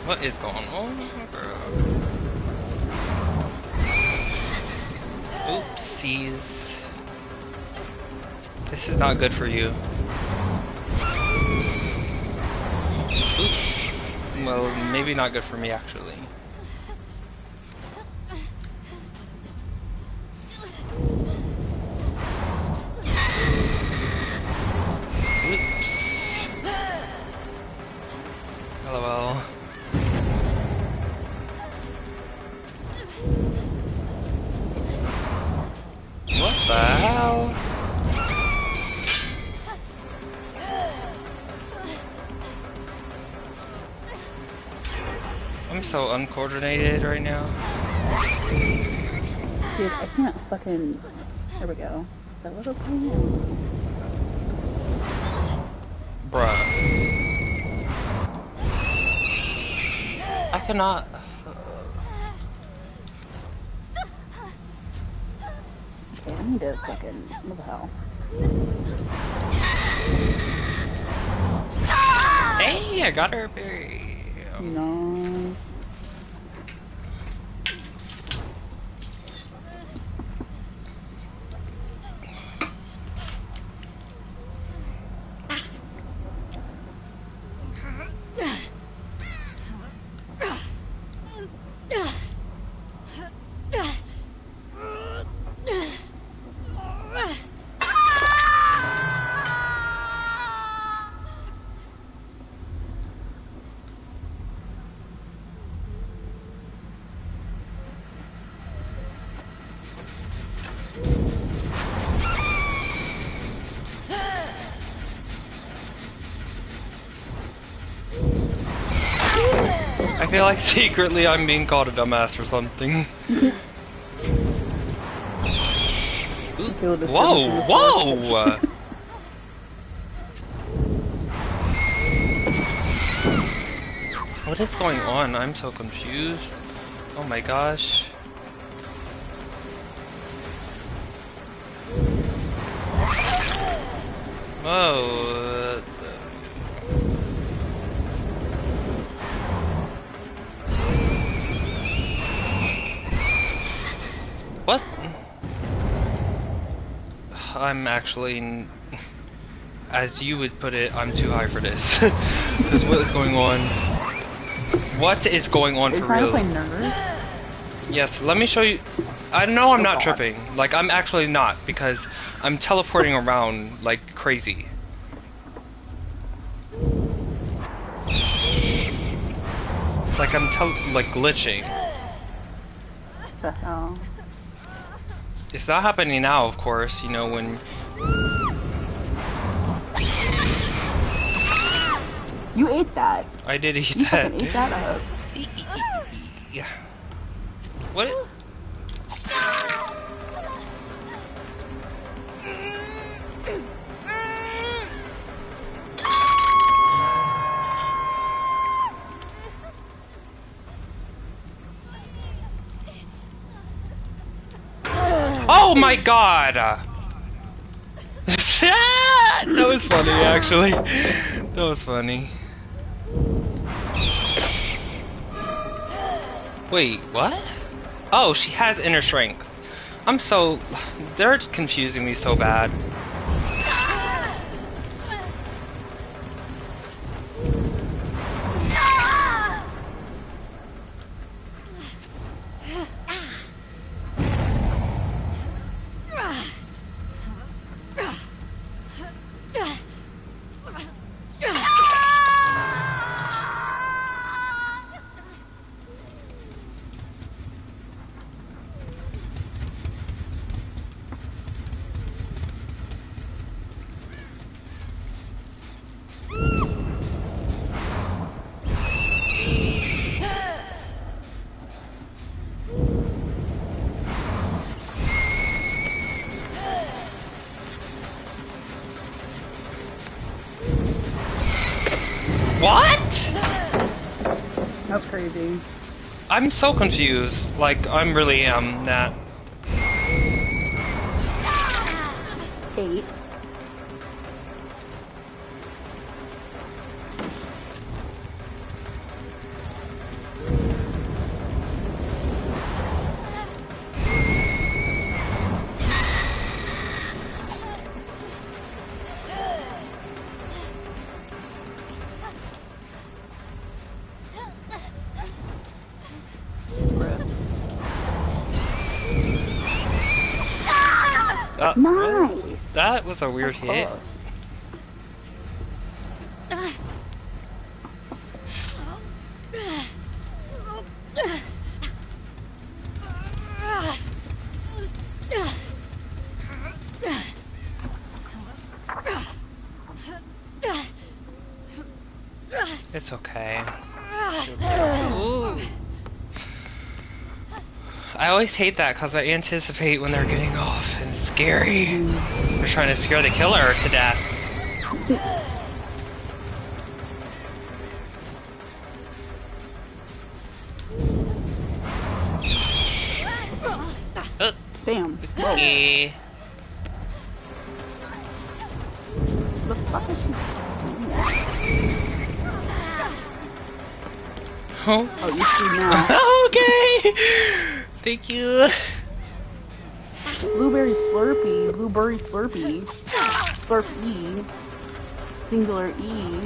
What is going on, girl? Oopsies. This is not good for you. Oop. Well, maybe not good for me, actually. Oops. LOL. What the hell? I'm so uncoordinated right now. Dude, I can't fucking... There we go. Is that what it's doing? Bruh. I cannot... Okay, I need to fucking... What the hell? Hey, I got her berry. Nice. I feel like secretly I'm being called a dumbass or something. Whoa, whoa! What is going on? I'm so confused. Oh my gosh. Whoa. What? I'm actually, as you would put it, I'm too high for this. Because what is going on? What is going on for real? Are you trying to play Nerd? Yes, let me show you. I know I'm Oh, not God. tripping. Like, I'm actually not, because I'm teleporting around like crazy. Like, I'm glitching. What the hell? It's not happening now, of course, you know, when... You ate that. I did eat You that. fucking ate that up. Yeah. What? Oh my god! That was funny, actually. That was funny. Wait, what? Oh, she has inner strength. I'm so... They're confusing me so bad. crazy. I'm so confused. Like, I'm really am that. 8. Nice. That was a weird That's hit. close. It's okay. Ooh. I always hate that because I anticipate when they're getting off, and it's scary. They're trying to scare the killer to death. Damn. Whoa. Okay. The fuck is she doing? Oh. Oh, you see now. Okay. Thank you. Blueberry Slurpee. Blueberry Slurpee. Slurp E. Singular E.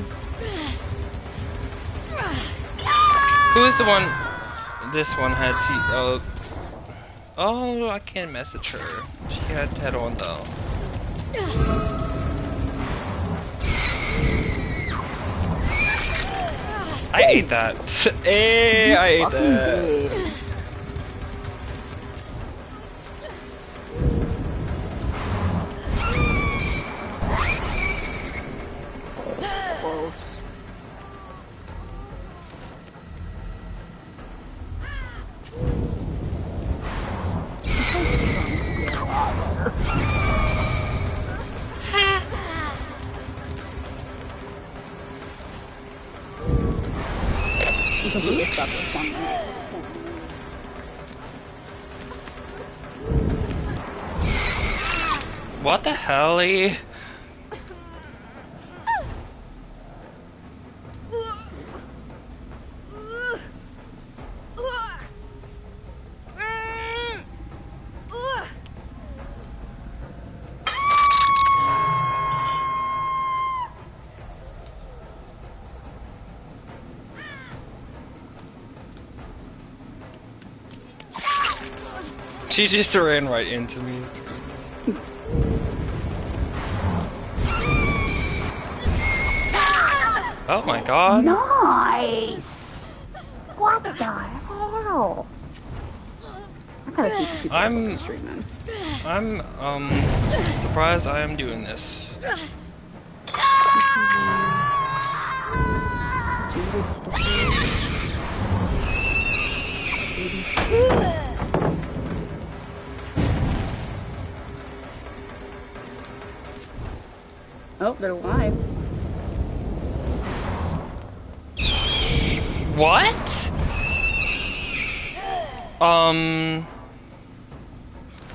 Who is the one? This one had T. Oh, I can't message her. She had head on though. I ate that. Hey, I ate that. Did. Close. You completely stuck with one. What the hell? She just ran right into me. Oh my god. Nice! What the hell? I gotta see if people are streaming. I'm surprised I am doing this. Oh, they're live. What?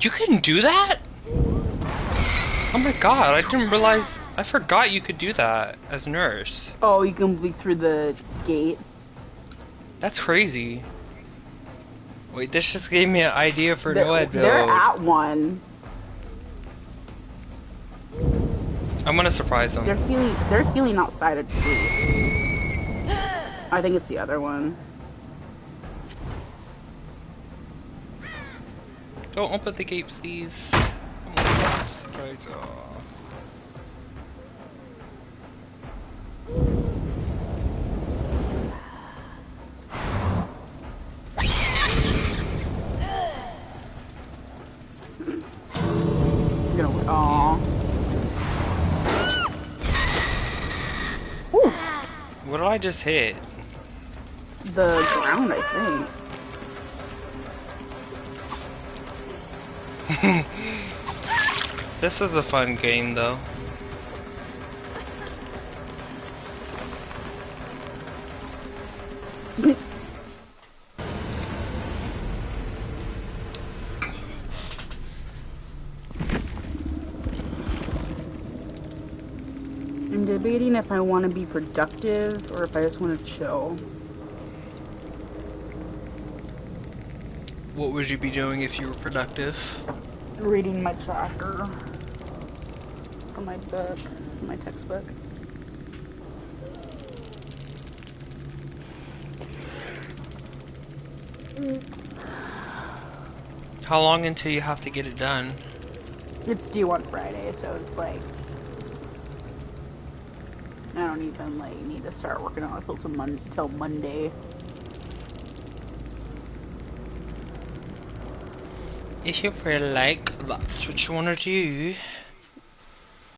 You can do that? Oh my god, I didn't realize, I forgot you could do that as nurse. Oh, you can leak through the gate. That's crazy. Wait, this just gave me an idea for Noed build. They're at one. I'm gonna surprise them. They're healing outside of gate. I think it's the other one. Don't open the gate, please. I'm gonna surprise them. You're gonna. Aww. Ooh. What did I just hit? The ground, I think. This is a fun game, though. debating if I want to be productive or if I just want to chill. What would you be doing if you were productive? Reading my chapter from my book, from my textbook. How long until you have to get it done? It's due on Friday, so it's like I don't even like need to start working on it till Monday. If you feel like that's what you want to do.